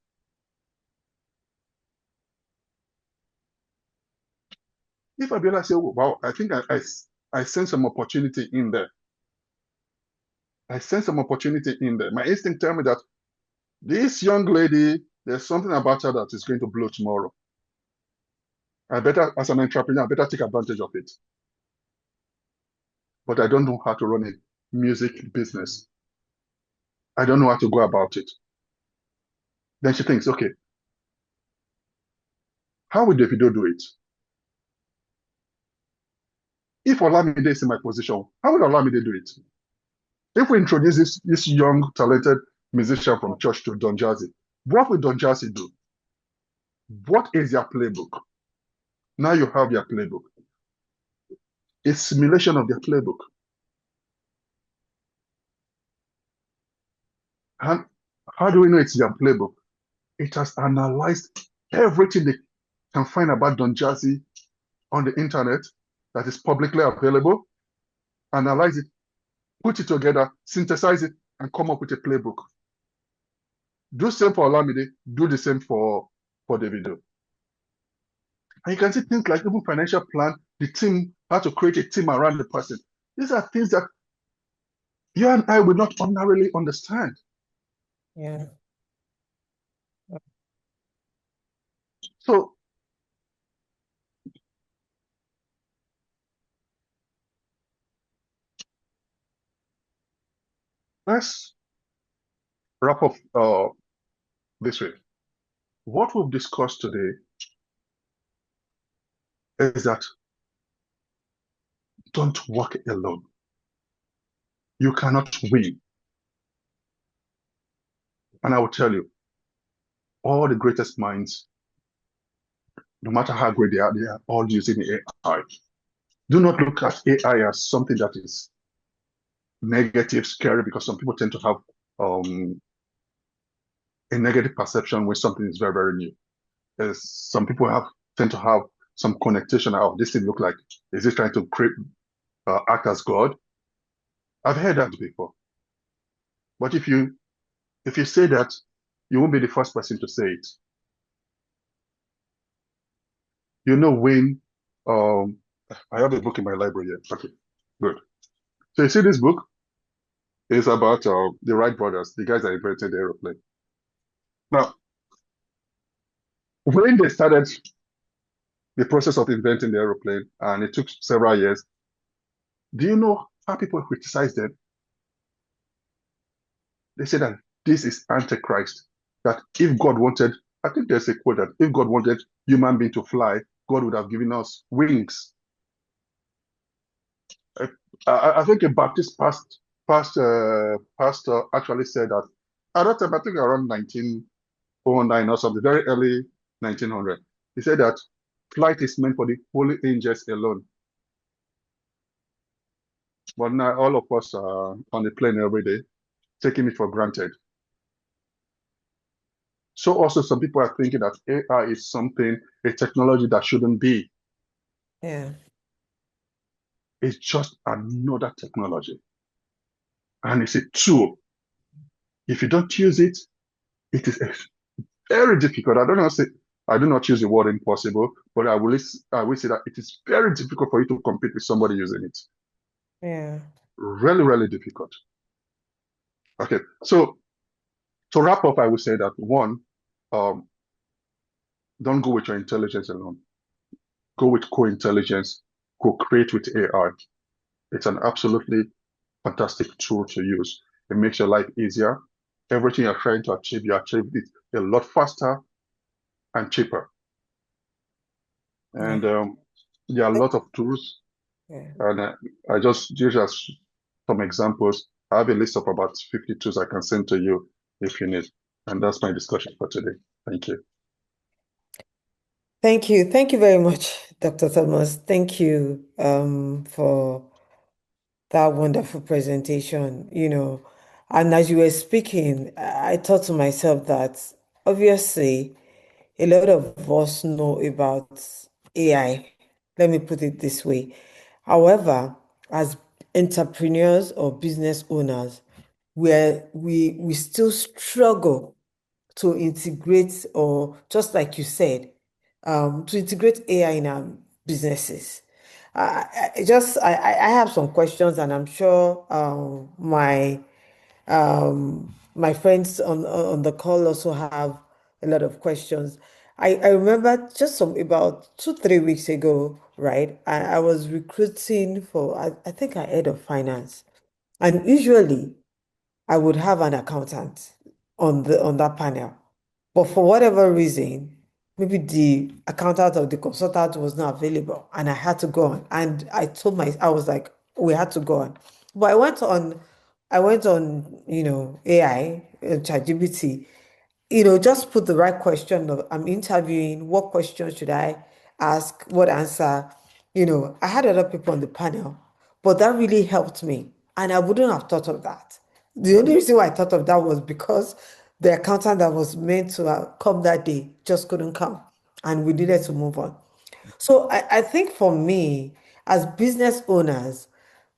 If Abiola say, oh, wow, I think I sense some opportunity in there. I sense some opportunity in there. My instinct tell me that this young lady, there's something about her that is going to blow tomorrow. I better, as an entrepreneur, I better take advantage of it. But I don't know how to run a music business. I don't know how to go about it. Then she thinks, okay, how will Davido do it? If Olamide is in my position, how will Olamide do it? If we introduce this young, talented musician from church to Don Jazzy, what will Don Jazzy do? What is their playbook? Now you have their playbook. A simulation of their playbook. And how do we know it's their playbook? It has analyzed everything they can find about Don Jazzy on the internet that is publicly available, analyze it, put it together, synthesize it, and come up with a playbook. Do the same for Olamide, do the same for Davido. And you can see things like even financial plan, the team, how to create a team around the person. These are things that you and I will not ordinarily understand. Yeah. So let's wrap up this way. What we've discussed today is that don't work alone. You cannot win. And I will tell you, all the greatest minds, no matter how great they are all using AI. Do not look at AI as something that is negative, scary, because some people tend to have a negative perception when something is very, very new. Some people tend to have some connotation of this thing look like, is it trying to create, act as God? I've heard that before. But if you say that, you won't be the first person to say it. You know when I have a book in my library here. Okay, good. So you see this book is about the Wright brothers, the guys that invented the aeroplane. Now, when they started the process of inventing the aeroplane, and it took several years, do you know how people criticized them? They said that this is Antichrist. That if God wanted, I think there's a quote that if God wanted human being to fly, God would have given us wings. I think a Baptist pastor actually said that at that time, I think around 1909 or something, very early 1900. He said that flight is meant for the holy angels alone. But now all of us are on the plane every day, taking it for granted. So also some people are thinking that AI is something, a technology that shouldn't be. Yeah. It's just another technology. And it's a tool. If you don't use it, it is very difficult. I do not use the word impossible, but I will say that it is very difficult for you to compete with somebody using it. Yeah. Really, really difficult. Okay, so to wrap up, I would say that one, don't go with your intelligence alone. Go with co-intelligence, co-create with AI. It's an absolutely fantastic tool to use. It makes your life easier. Everything you're trying to achieve, you achieve it a lot faster and cheaper. And there are a lot of tools. Yeah. And I just use as some examples. I have a list of about 50 tools I can send to you if you need. And that's my discussion for today. Thank you. Thank you. Thank you very much, Dr. Thomas. Thank you for that wonderful presentation, And as you were speaking, I thought to myself that obviously a lot of us know about AI. Let me put it this way. However, as entrepreneurs or business owners, we still struggle to integrate, or just like you said, to integrate AI in our businesses. I have some questions, and I'm sure my friends on the call also have a lot of questions. I remember just about 2, 3 weeks ago, right? I was recruiting for, I think I head of finance. And usually I would have an accountant on that panel. But for whatever reason, maybe the accountant or the consultant was not available and I had to go on. And I was like, we had to go on. But I went on, AI, ChatGPT, just put the right question of I'm interviewing, what question should I ask, what answer? I had other people on the panel, but that really helped me. And I wouldn't have thought of that. The only reason why I thought of that was because the accountant that was meant to come that day just couldn't come. And we needed to move on. So I think for me, as business owners,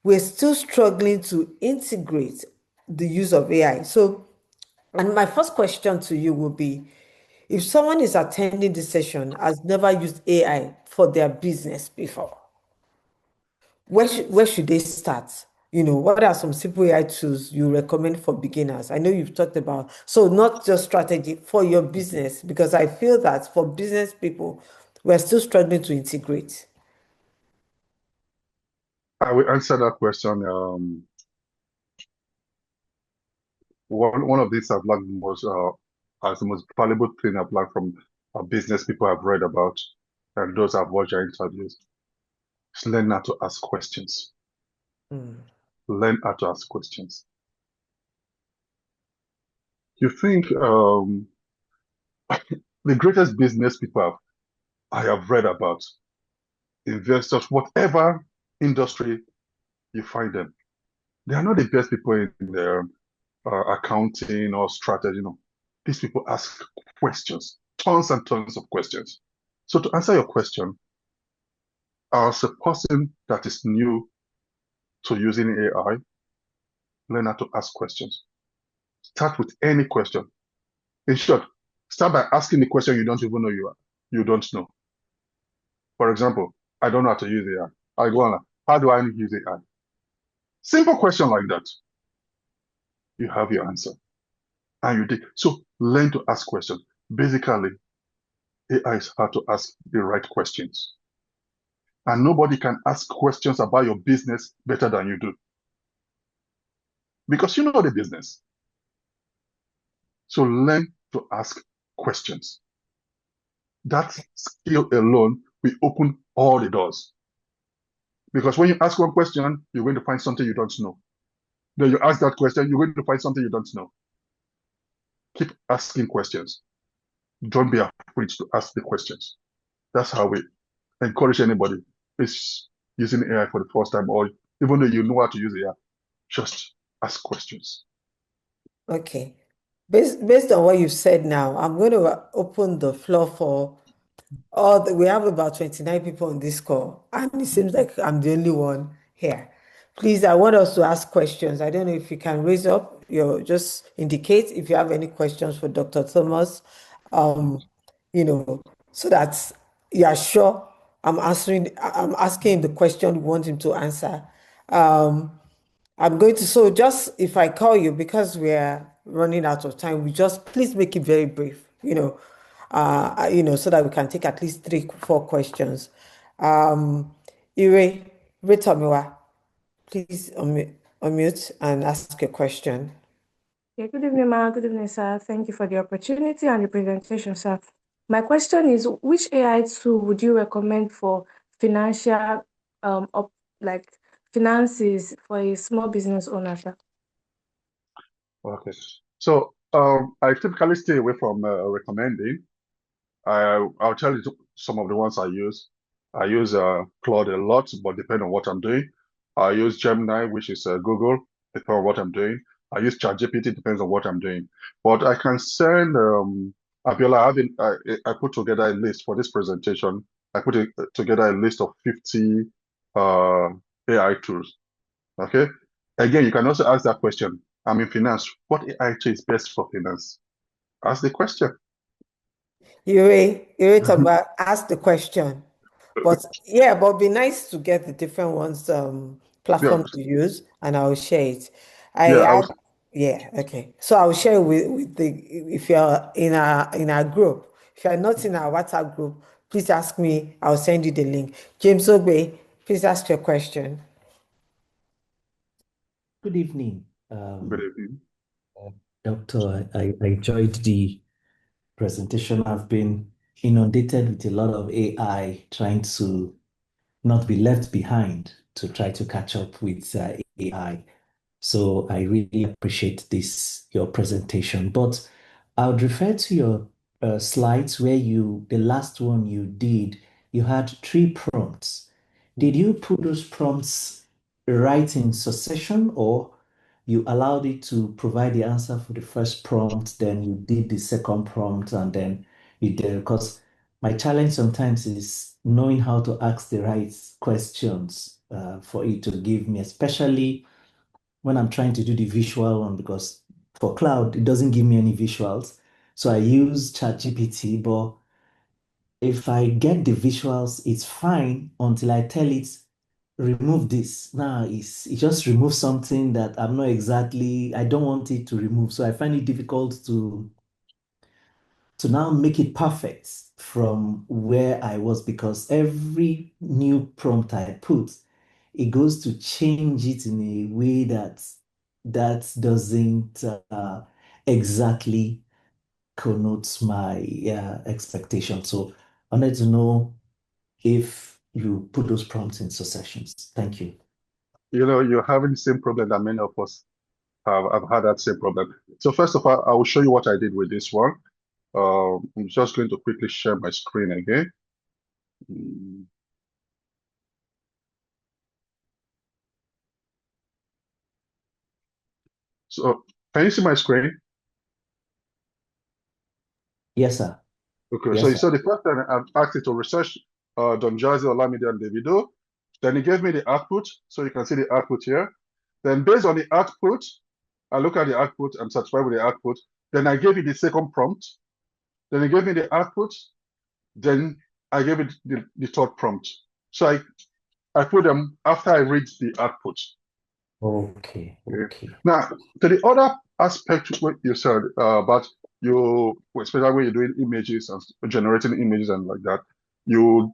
we're still struggling to integrate the use of AI. So, and my first question to you would be, if someone is attending this session has never used AI for their business before, where should they start? what are some simple AI tools you recommend for beginners? I know you've talked about, so not just strategy for your business, because I feel that for business people, we're still struggling to integrate. I will answer that question. One of these I've learned most as the most valuable thing I've learned from business people I've read about and those I've watched their interviews is learn how to ask questions. Mm. Learn how to ask questions. You think the greatest business people I have read about, investors, whatever industry you find them, they are not the best people in their accounting or strategy. These people ask questions, tons and tons of questions. So to answer your question, as a person that is new to using AI, learn how to ask questions. Start with any question. In short, start by asking the question you don't even know you don't know. For example, I don't know how to use AI. I go on, how do I use AI? Simple question like that. You have your answer. And you did. So learn to ask questions. Basically, AI is how to ask the right questions. And nobody can ask questions about your business better than you do. Because you know the business. So learn to ask questions. That skill alone will open all the doors. Because when you ask one question, you're going to find something you don't know. Then you ask that question, you're going to find something you don't know. Keep asking questions. Don't be afraid to ask the questions. That's how we encourage anybody who's using AI for the first time, or even though you know how to use AI, just ask questions. Okay. Based on what you've said now, I'm going to open the floor for we have about 29 people on this call, and it seems like I'm the only one here. Please, I want us to ask questions. I don't know if you can raise up just indicate if you have any questions for Dr. Thomas, um, so that you are sure I'm asking the question we want him to answer. I'm going to, so just if I call you, because we're running out of time, we just please make it very brief, so that we can take at least 3, 4 questions. Ire, Ritomiwa, please unmute and ask a question. Yeah, good evening, ma'am. Good evening, sir. Thank you for the opportunity and the presentation, sir. My question is, which AI tool would you recommend for financial, like finances for a small business owner, sir? Okay. So I typically stay away from recommending. I'll tell you some of the ones I use. I use Claude a lot, but depending on what I'm doing. I use Gemini, which is Google, depending on what I'm doing. I use ChatGPT, depends on what I'm doing. But I can send Abiola. I put together a list for this presentation. I put together a list of 50 AI tools. Okay. Again, you can also ask that question. I'm in finance. What AI tool is best for finance? Ask the question. Ire Tamba, ask the question. But yeah, but it'd be nice to get the different ones, Yeah, platform to use, and I'll share it. I yeah. had, yeah, okay. So I'll share with if you're in our group. If you're not in our WhatsApp group, please ask me. I'll send you the link. James Ogbe, please ask your question. Good evening, Good evening. Doctor. I enjoyed the presentation. I've been inundated with a lot of AI trying to not be left behind to try to catch up with AI. So I really appreciate your presentation. But I would refer to your slides where the last one you did, you had 3 prompts. Did you put those prompts right in succession, or you allowed it to provide the answer for the first prompt, then you did the second prompt, and then you did? Because my challenge sometimes is knowing how to ask the right questions for it to give me, especially when I'm trying to do the visual one, because for cloud, it doesn't give me any visuals. So I use ChatGPT, but if I get the visuals, it's fine until I tell it, remove this. Now it just removes something that I don't want it to remove. So I find it difficult to now make it perfect from where I was, because every new prompt I put, it goes to change it in a way that doesn't exactly connotes my expectation. So I wanted to know if you put those prompts in successions. Thank you. You're having the same problem that many of us have had that same problem. So first of all, I will show you what I did with this one. I'm just going to quickly share my screen again. Mm. So can you see my screen? Yes, sir. Okay, so Yes, you sir. saw the first time I've asked it to research Don Jazzy, Olamide, and Davido. Then it gave me the output, so you can see the output here. Then based on the output, I look at the output, I'm satisfied with the output. Then I gave it the second prompt. Then it gave me the output. Then I gave it the third prompt. So I put them after I read the output. Okay. Okay. Now, to the other aspect what you said about you, especially when you're doing images and generating images and like that, you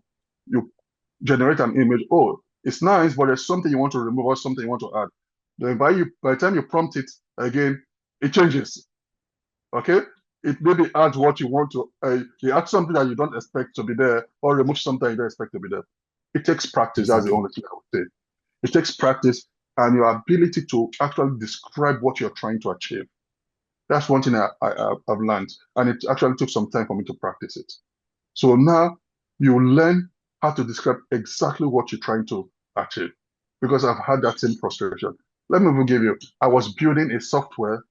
generate an image. Oh, it's nice, but there's something you want to remove or something you want to add. Then by the time you prompt it again, it changes. Okay, it maybe adds what you want to. You add something that you don't expect to be there, or remove something you don't expect to be there. It takes practice. That's the Exactly. only thing I would say. It takes practice and your ability to actually describe what you're trying to achieve. That's one thing I've learned, and it actually took some time for me to practice it. So now you learn how to describe exactly what you're trying to achieve, because I've had that same frustration. Let me give you, I was building a software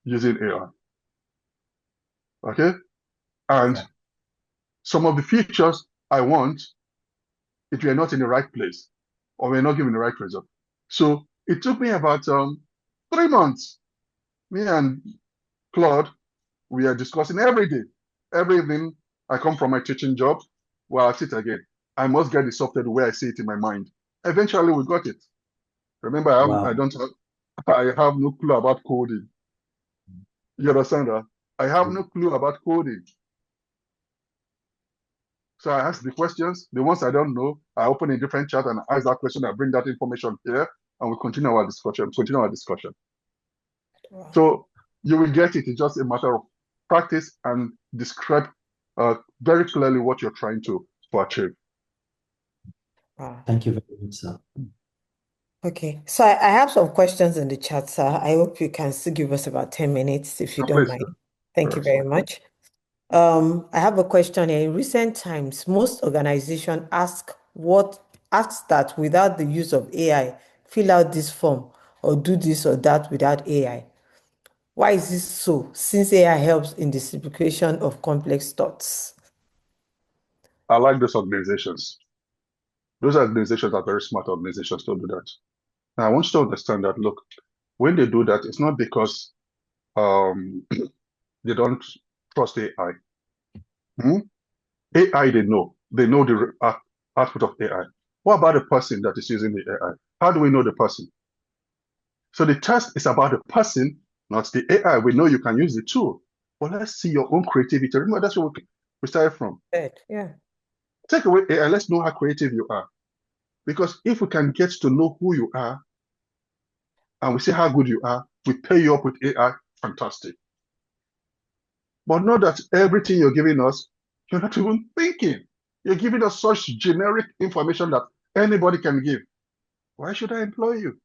using AI, okay? And Okay. some of the features I want, if you're not in the right place, or we're not giving the right result. So it took me about 3 months. Me and Claude, we are discussing every day. Every evening, I come from my teaching job, where I sit again. I must get the software the way I see it in my mind. Eventually, we got it. Remember, I Wow. don't have, I have no clue about coding. You understand that? I have no clue about coding. So I ask the questions. The ones I don't know, I open a different chat and ask that question. I bring that information here, and we continue our discussion. Wow. So you will get it. It's just a matter of practice and describe very clearly what you're trying to achieve. Wow. Thank you very much, sir. Okay, so I have some questions in the chat, sir. I hope you can still give us about 10 minutes if you don't Please, mind. Thank you yes. very much. I have a question here. In recent times, most organizations ask that without the use of AI, fill out this form or do this or that without AI. Why is this so? Since AI helps in the simplification of complex thoughts. I like those organizations. Those organizations are very smart organizations to do that. Now, I want you to understand that, look, when they do that, it's not because they don't trust AI. AI, they know. They know the output of AI. What about the person that is using the AI? How do we know the person? So the test is about the person, not the AI. We know you can use the tool, but let's see your own creativity. Remember, that's where we started from. Good. Yeah. Take away AI, let's know how creative you are. Because if we can get to know who you are and we see how good you are, we pair you up with AI, fantastic. But know that everything you're giving us, you're not even thinking. You're giving us such generic information that anybody can give. Why should I employ you?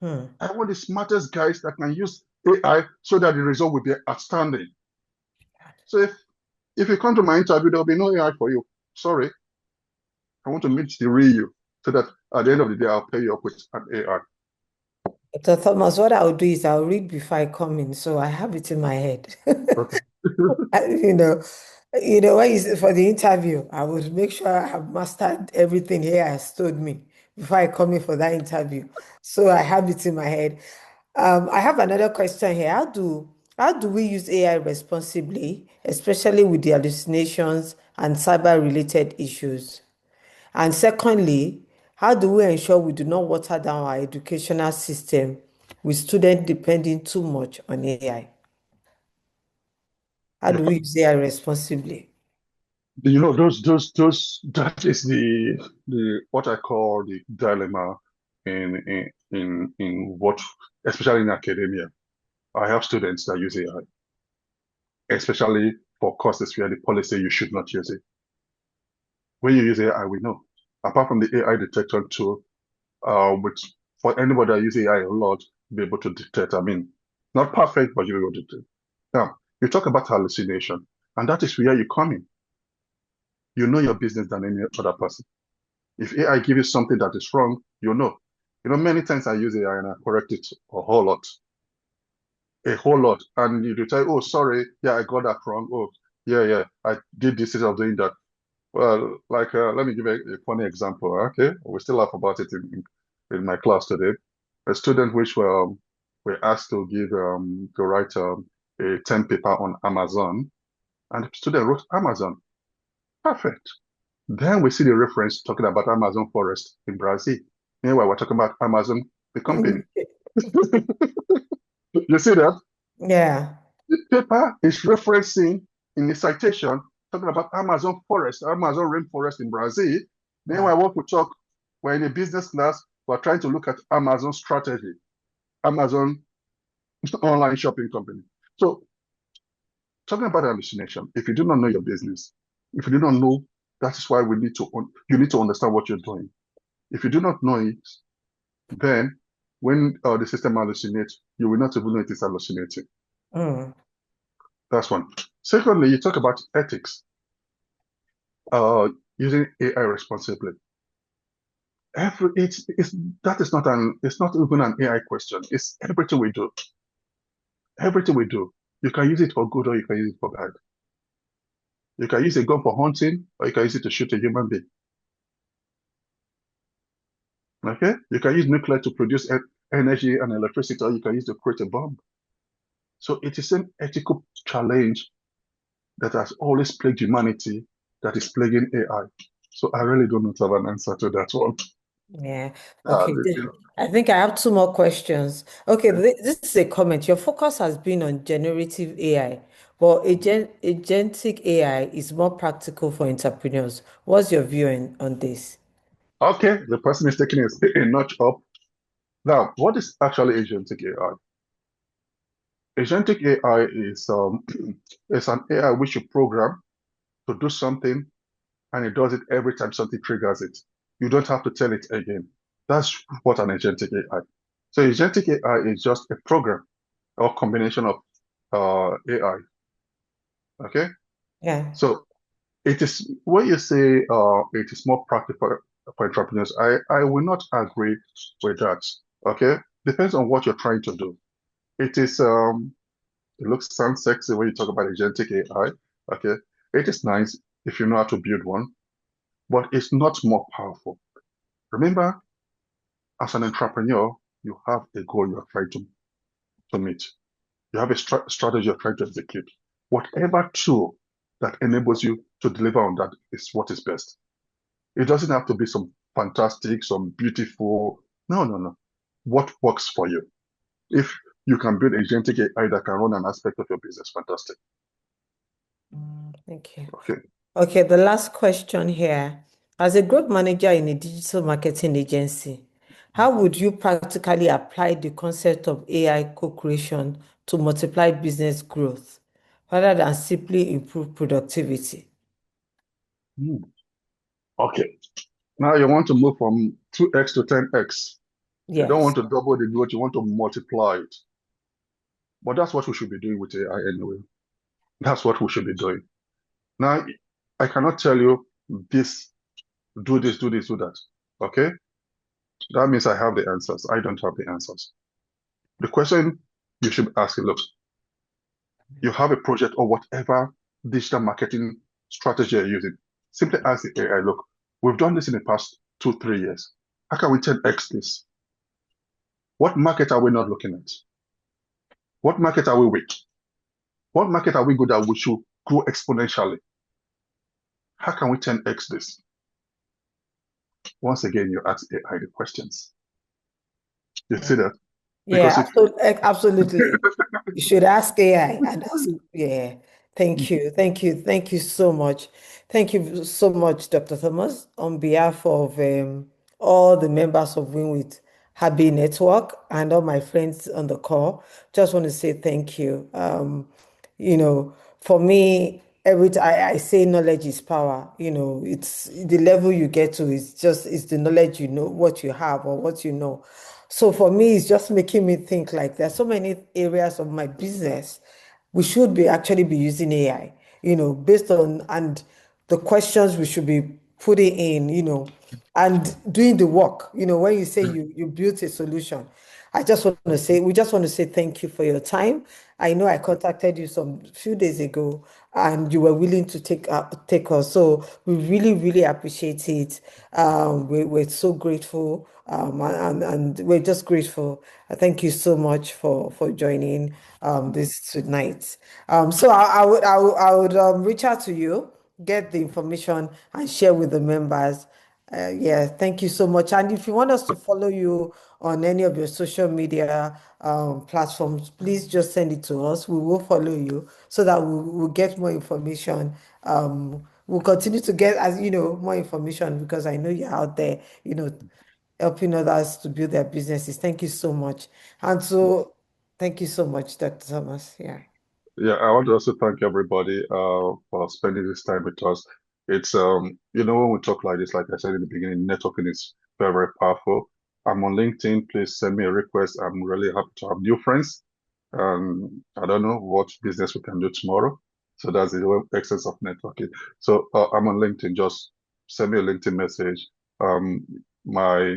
I want the smartest guys that can use AI so that the result will be outstanding. So if you come to my interview, there'll be no AI for you. Sorry. I want to meet the real you so that at the end of the day, I'll pair you up with an AI. Dr. Thomas, what I'll do is I'll read before I come in, so I have it in my head. Okay. You know, for the interview, I would make sure I have mastered everything here has told me before I come in for that interview. So I have it in my head. I have another question here. How do we use AI responsibly, especially with the hallucinations and cyber-related issues? And secondly, how do we ensure we do not water down our educational system with students depending too much on AI? How do we use AI responsibly? You know, that is the what I call the dilemma in what, especially in academia. I have students that use AI, especially for courses where the policy you should not use it. When you use AI, we know. Apart from the AI detection tool, which for anybody that uses AI a lot, be able to detect. I mean, not perfect, but you'll be able to detect. Now, you talk about hallucination, and that is where you come in. You know your business than any other person. If AI gives you something that is wrong, you know. You know, many times I use AI and I correct it a whole lot. And you tell, oh, sorry, yeah, I got that wrong. Oh, yeah, I did this instead of doing that. Well, like, let me give a funny example. Okay, we still laugh about it in my class today. A student which were asked to write a 10 paper on Amazon, and the student wrote Amazon. Perfect. Then we see the reference talking about Amazon forest in Brazil. Meanwhile, we're talking about Amazon, the company. You see that? Yeah. The paper is referencing in the citation talking about Amazon forest, Amazon rainforest in Brazil. Meanwhile, what we talk, we're in a business class, we're trying to look at Amazon strategy, Amazon online shopping company. So talking about hallucination, if you do not know your business, if you do not know, that is why you need to understand what you're doing. If you do not know it, then when the system hallucinates, you will not even know it is hallucinating. Mm. That's one. Secondly, you talk about ethics, using AI responsibly. It's not even an AI question. It's everything we do. Everything we do. You can use it for good or you can use it for bad. You can use a gun for hunting or you can use it to shoot a human being. Okay? You can use nuclear to produce energy and electricity, or you can use it to create a bomb. So it is an ethical challenge that has always plagued humanity that is plaguing AI. So I really do not have an answer to that one. Yeah. Okay. I think I have two more questions. Okay. This is a comment. Your focus has been on generative AI, but agentic AI is more practical for entrepreneurs. What's your view on this? Okay, the person is taking a notch up. Now, what is actually agentic AI? Agentic AI is is an AI which you program to do something and it does it every time something triggers it. You don't have to tell it again. That's what an agentic AI. So agentic AI is just a program or combination of AI. Okay? Yeah. So it is when you say it is more practical for entrepreneurs, I will not agree with that. Okay? Depends on what you're trying to do. It is it sounds sexy when you talk about agentic AI. Okay? It is nice if you know how to build one, but it's not more powerful. Remember, as an entrepreneur, you have a goal you're trying to meet. You have a strategy you're trying to execute. Whatever tool that enables you to deliver on that is what is best. It doesn't have to be some fantastic, some beautiful. No. What works for you? If you can build agentic AI that can run an aspect of your business, fantastic. Thank you. Okay. Okay, the last question here. As a growth manager in a digital marketing agency, how would you practically apply the concept of AI co-creation to multiply business growth rather than simply improve productivity? Okay. Now you want to move from 2x to 10x. You don't Yes. want to double the growth, you want to multiply it. But that's what we should be doing with AI anyway. That's what we should be doing. Now, I cannot tell you this, do this, do this, do that. Okay? That means I have the answers. I don't have the answers. The question you should ask is, look, you have a project or whatever digital marketing strategy you're using. Simply ask the AI, look, we've done this in the past 2-3 years. How can we 10x this? What market are we not looking at? What market are we weak? What market are we good at? We should grow exponentially. How can we 10x this? once again, you ask AI the questions. You see that? Yeah, Because absolutely. You should ask AI. And yeah. Thank you. Thank you. Thank you so much. Thank you so much, Dr. Thomas, on behalf of all the members of Win with Happy Network and all my friends on the call. Just want to say thank you. For me, every time I say knowledge is power, it's the level you get to is just it's the knowledge you know, what you have or what you know. So for me, it's just making me think like there's so many areas of my business we should be actually be using AI, based on and the questions we should be putting in, and doing the work. When you say you built a solution, we just want to say thank you for your time. I know I contacted you some few days ago, and you were willing to take us. So we really, really appreciate it. We're so grateful, and we're just grateful. Thank you so much for joining this tonight. So I would reach out to you, get the information, and share with the members. Yeah, thank you so much. And if you want us to follow you on any of your social media platforms, please just send it to us. We will follow you so that we'll get more information. We'll continue to get, as more information because I know you're out there, helping others to build their businesses. Thank you so much. And so, thank you so much, Dr. Thomas. Yeah. yeah, I want to also thank everybody for spending this time with us. It's when we talk like this, like I said in the beginning, networking is very, very powerful. I'm on LinkedIn. Please send me a request. I'm really happy to have new friends. I don't know what business we can do tomorrow. So that's the essence of networking. So I'm on LinkedIn. Just send me a LinkedIn message. My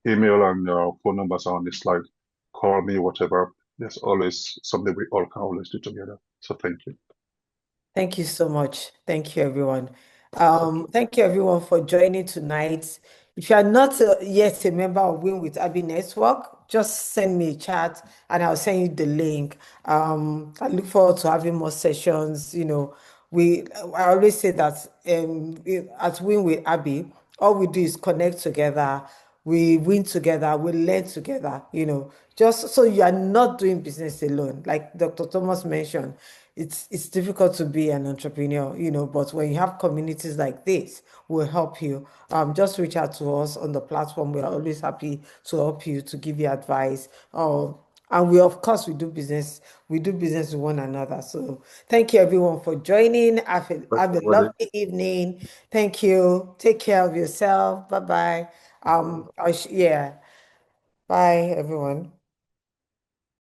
email and phone numbers are on the slide. Call me, whatever. There's always something we all can always do together. So thank you. Thank you so much. Thank you, everyone. Thank you, everyone, for joining tonight. If you are not yet a member of Win with Abby Network, just send me a chat and I'll send you the link. I look forward to having more sessions. I always say that at Win with Abby, all we do is connect together, we win together, we learn together, just so you are not doing business alone. Like Dr. Thomas mentioned, it's difficult to be an entrepreneur, but when you have communities like this, we'll help you. Just reach out to us on the platform. We're always happy to help you, to give you advice. And of course, we do business with one another. So thank you everyone for joining. Have a lovely evening. Thank you. Take care of yourself. Bye-bye. Yeah. Bye, everyone.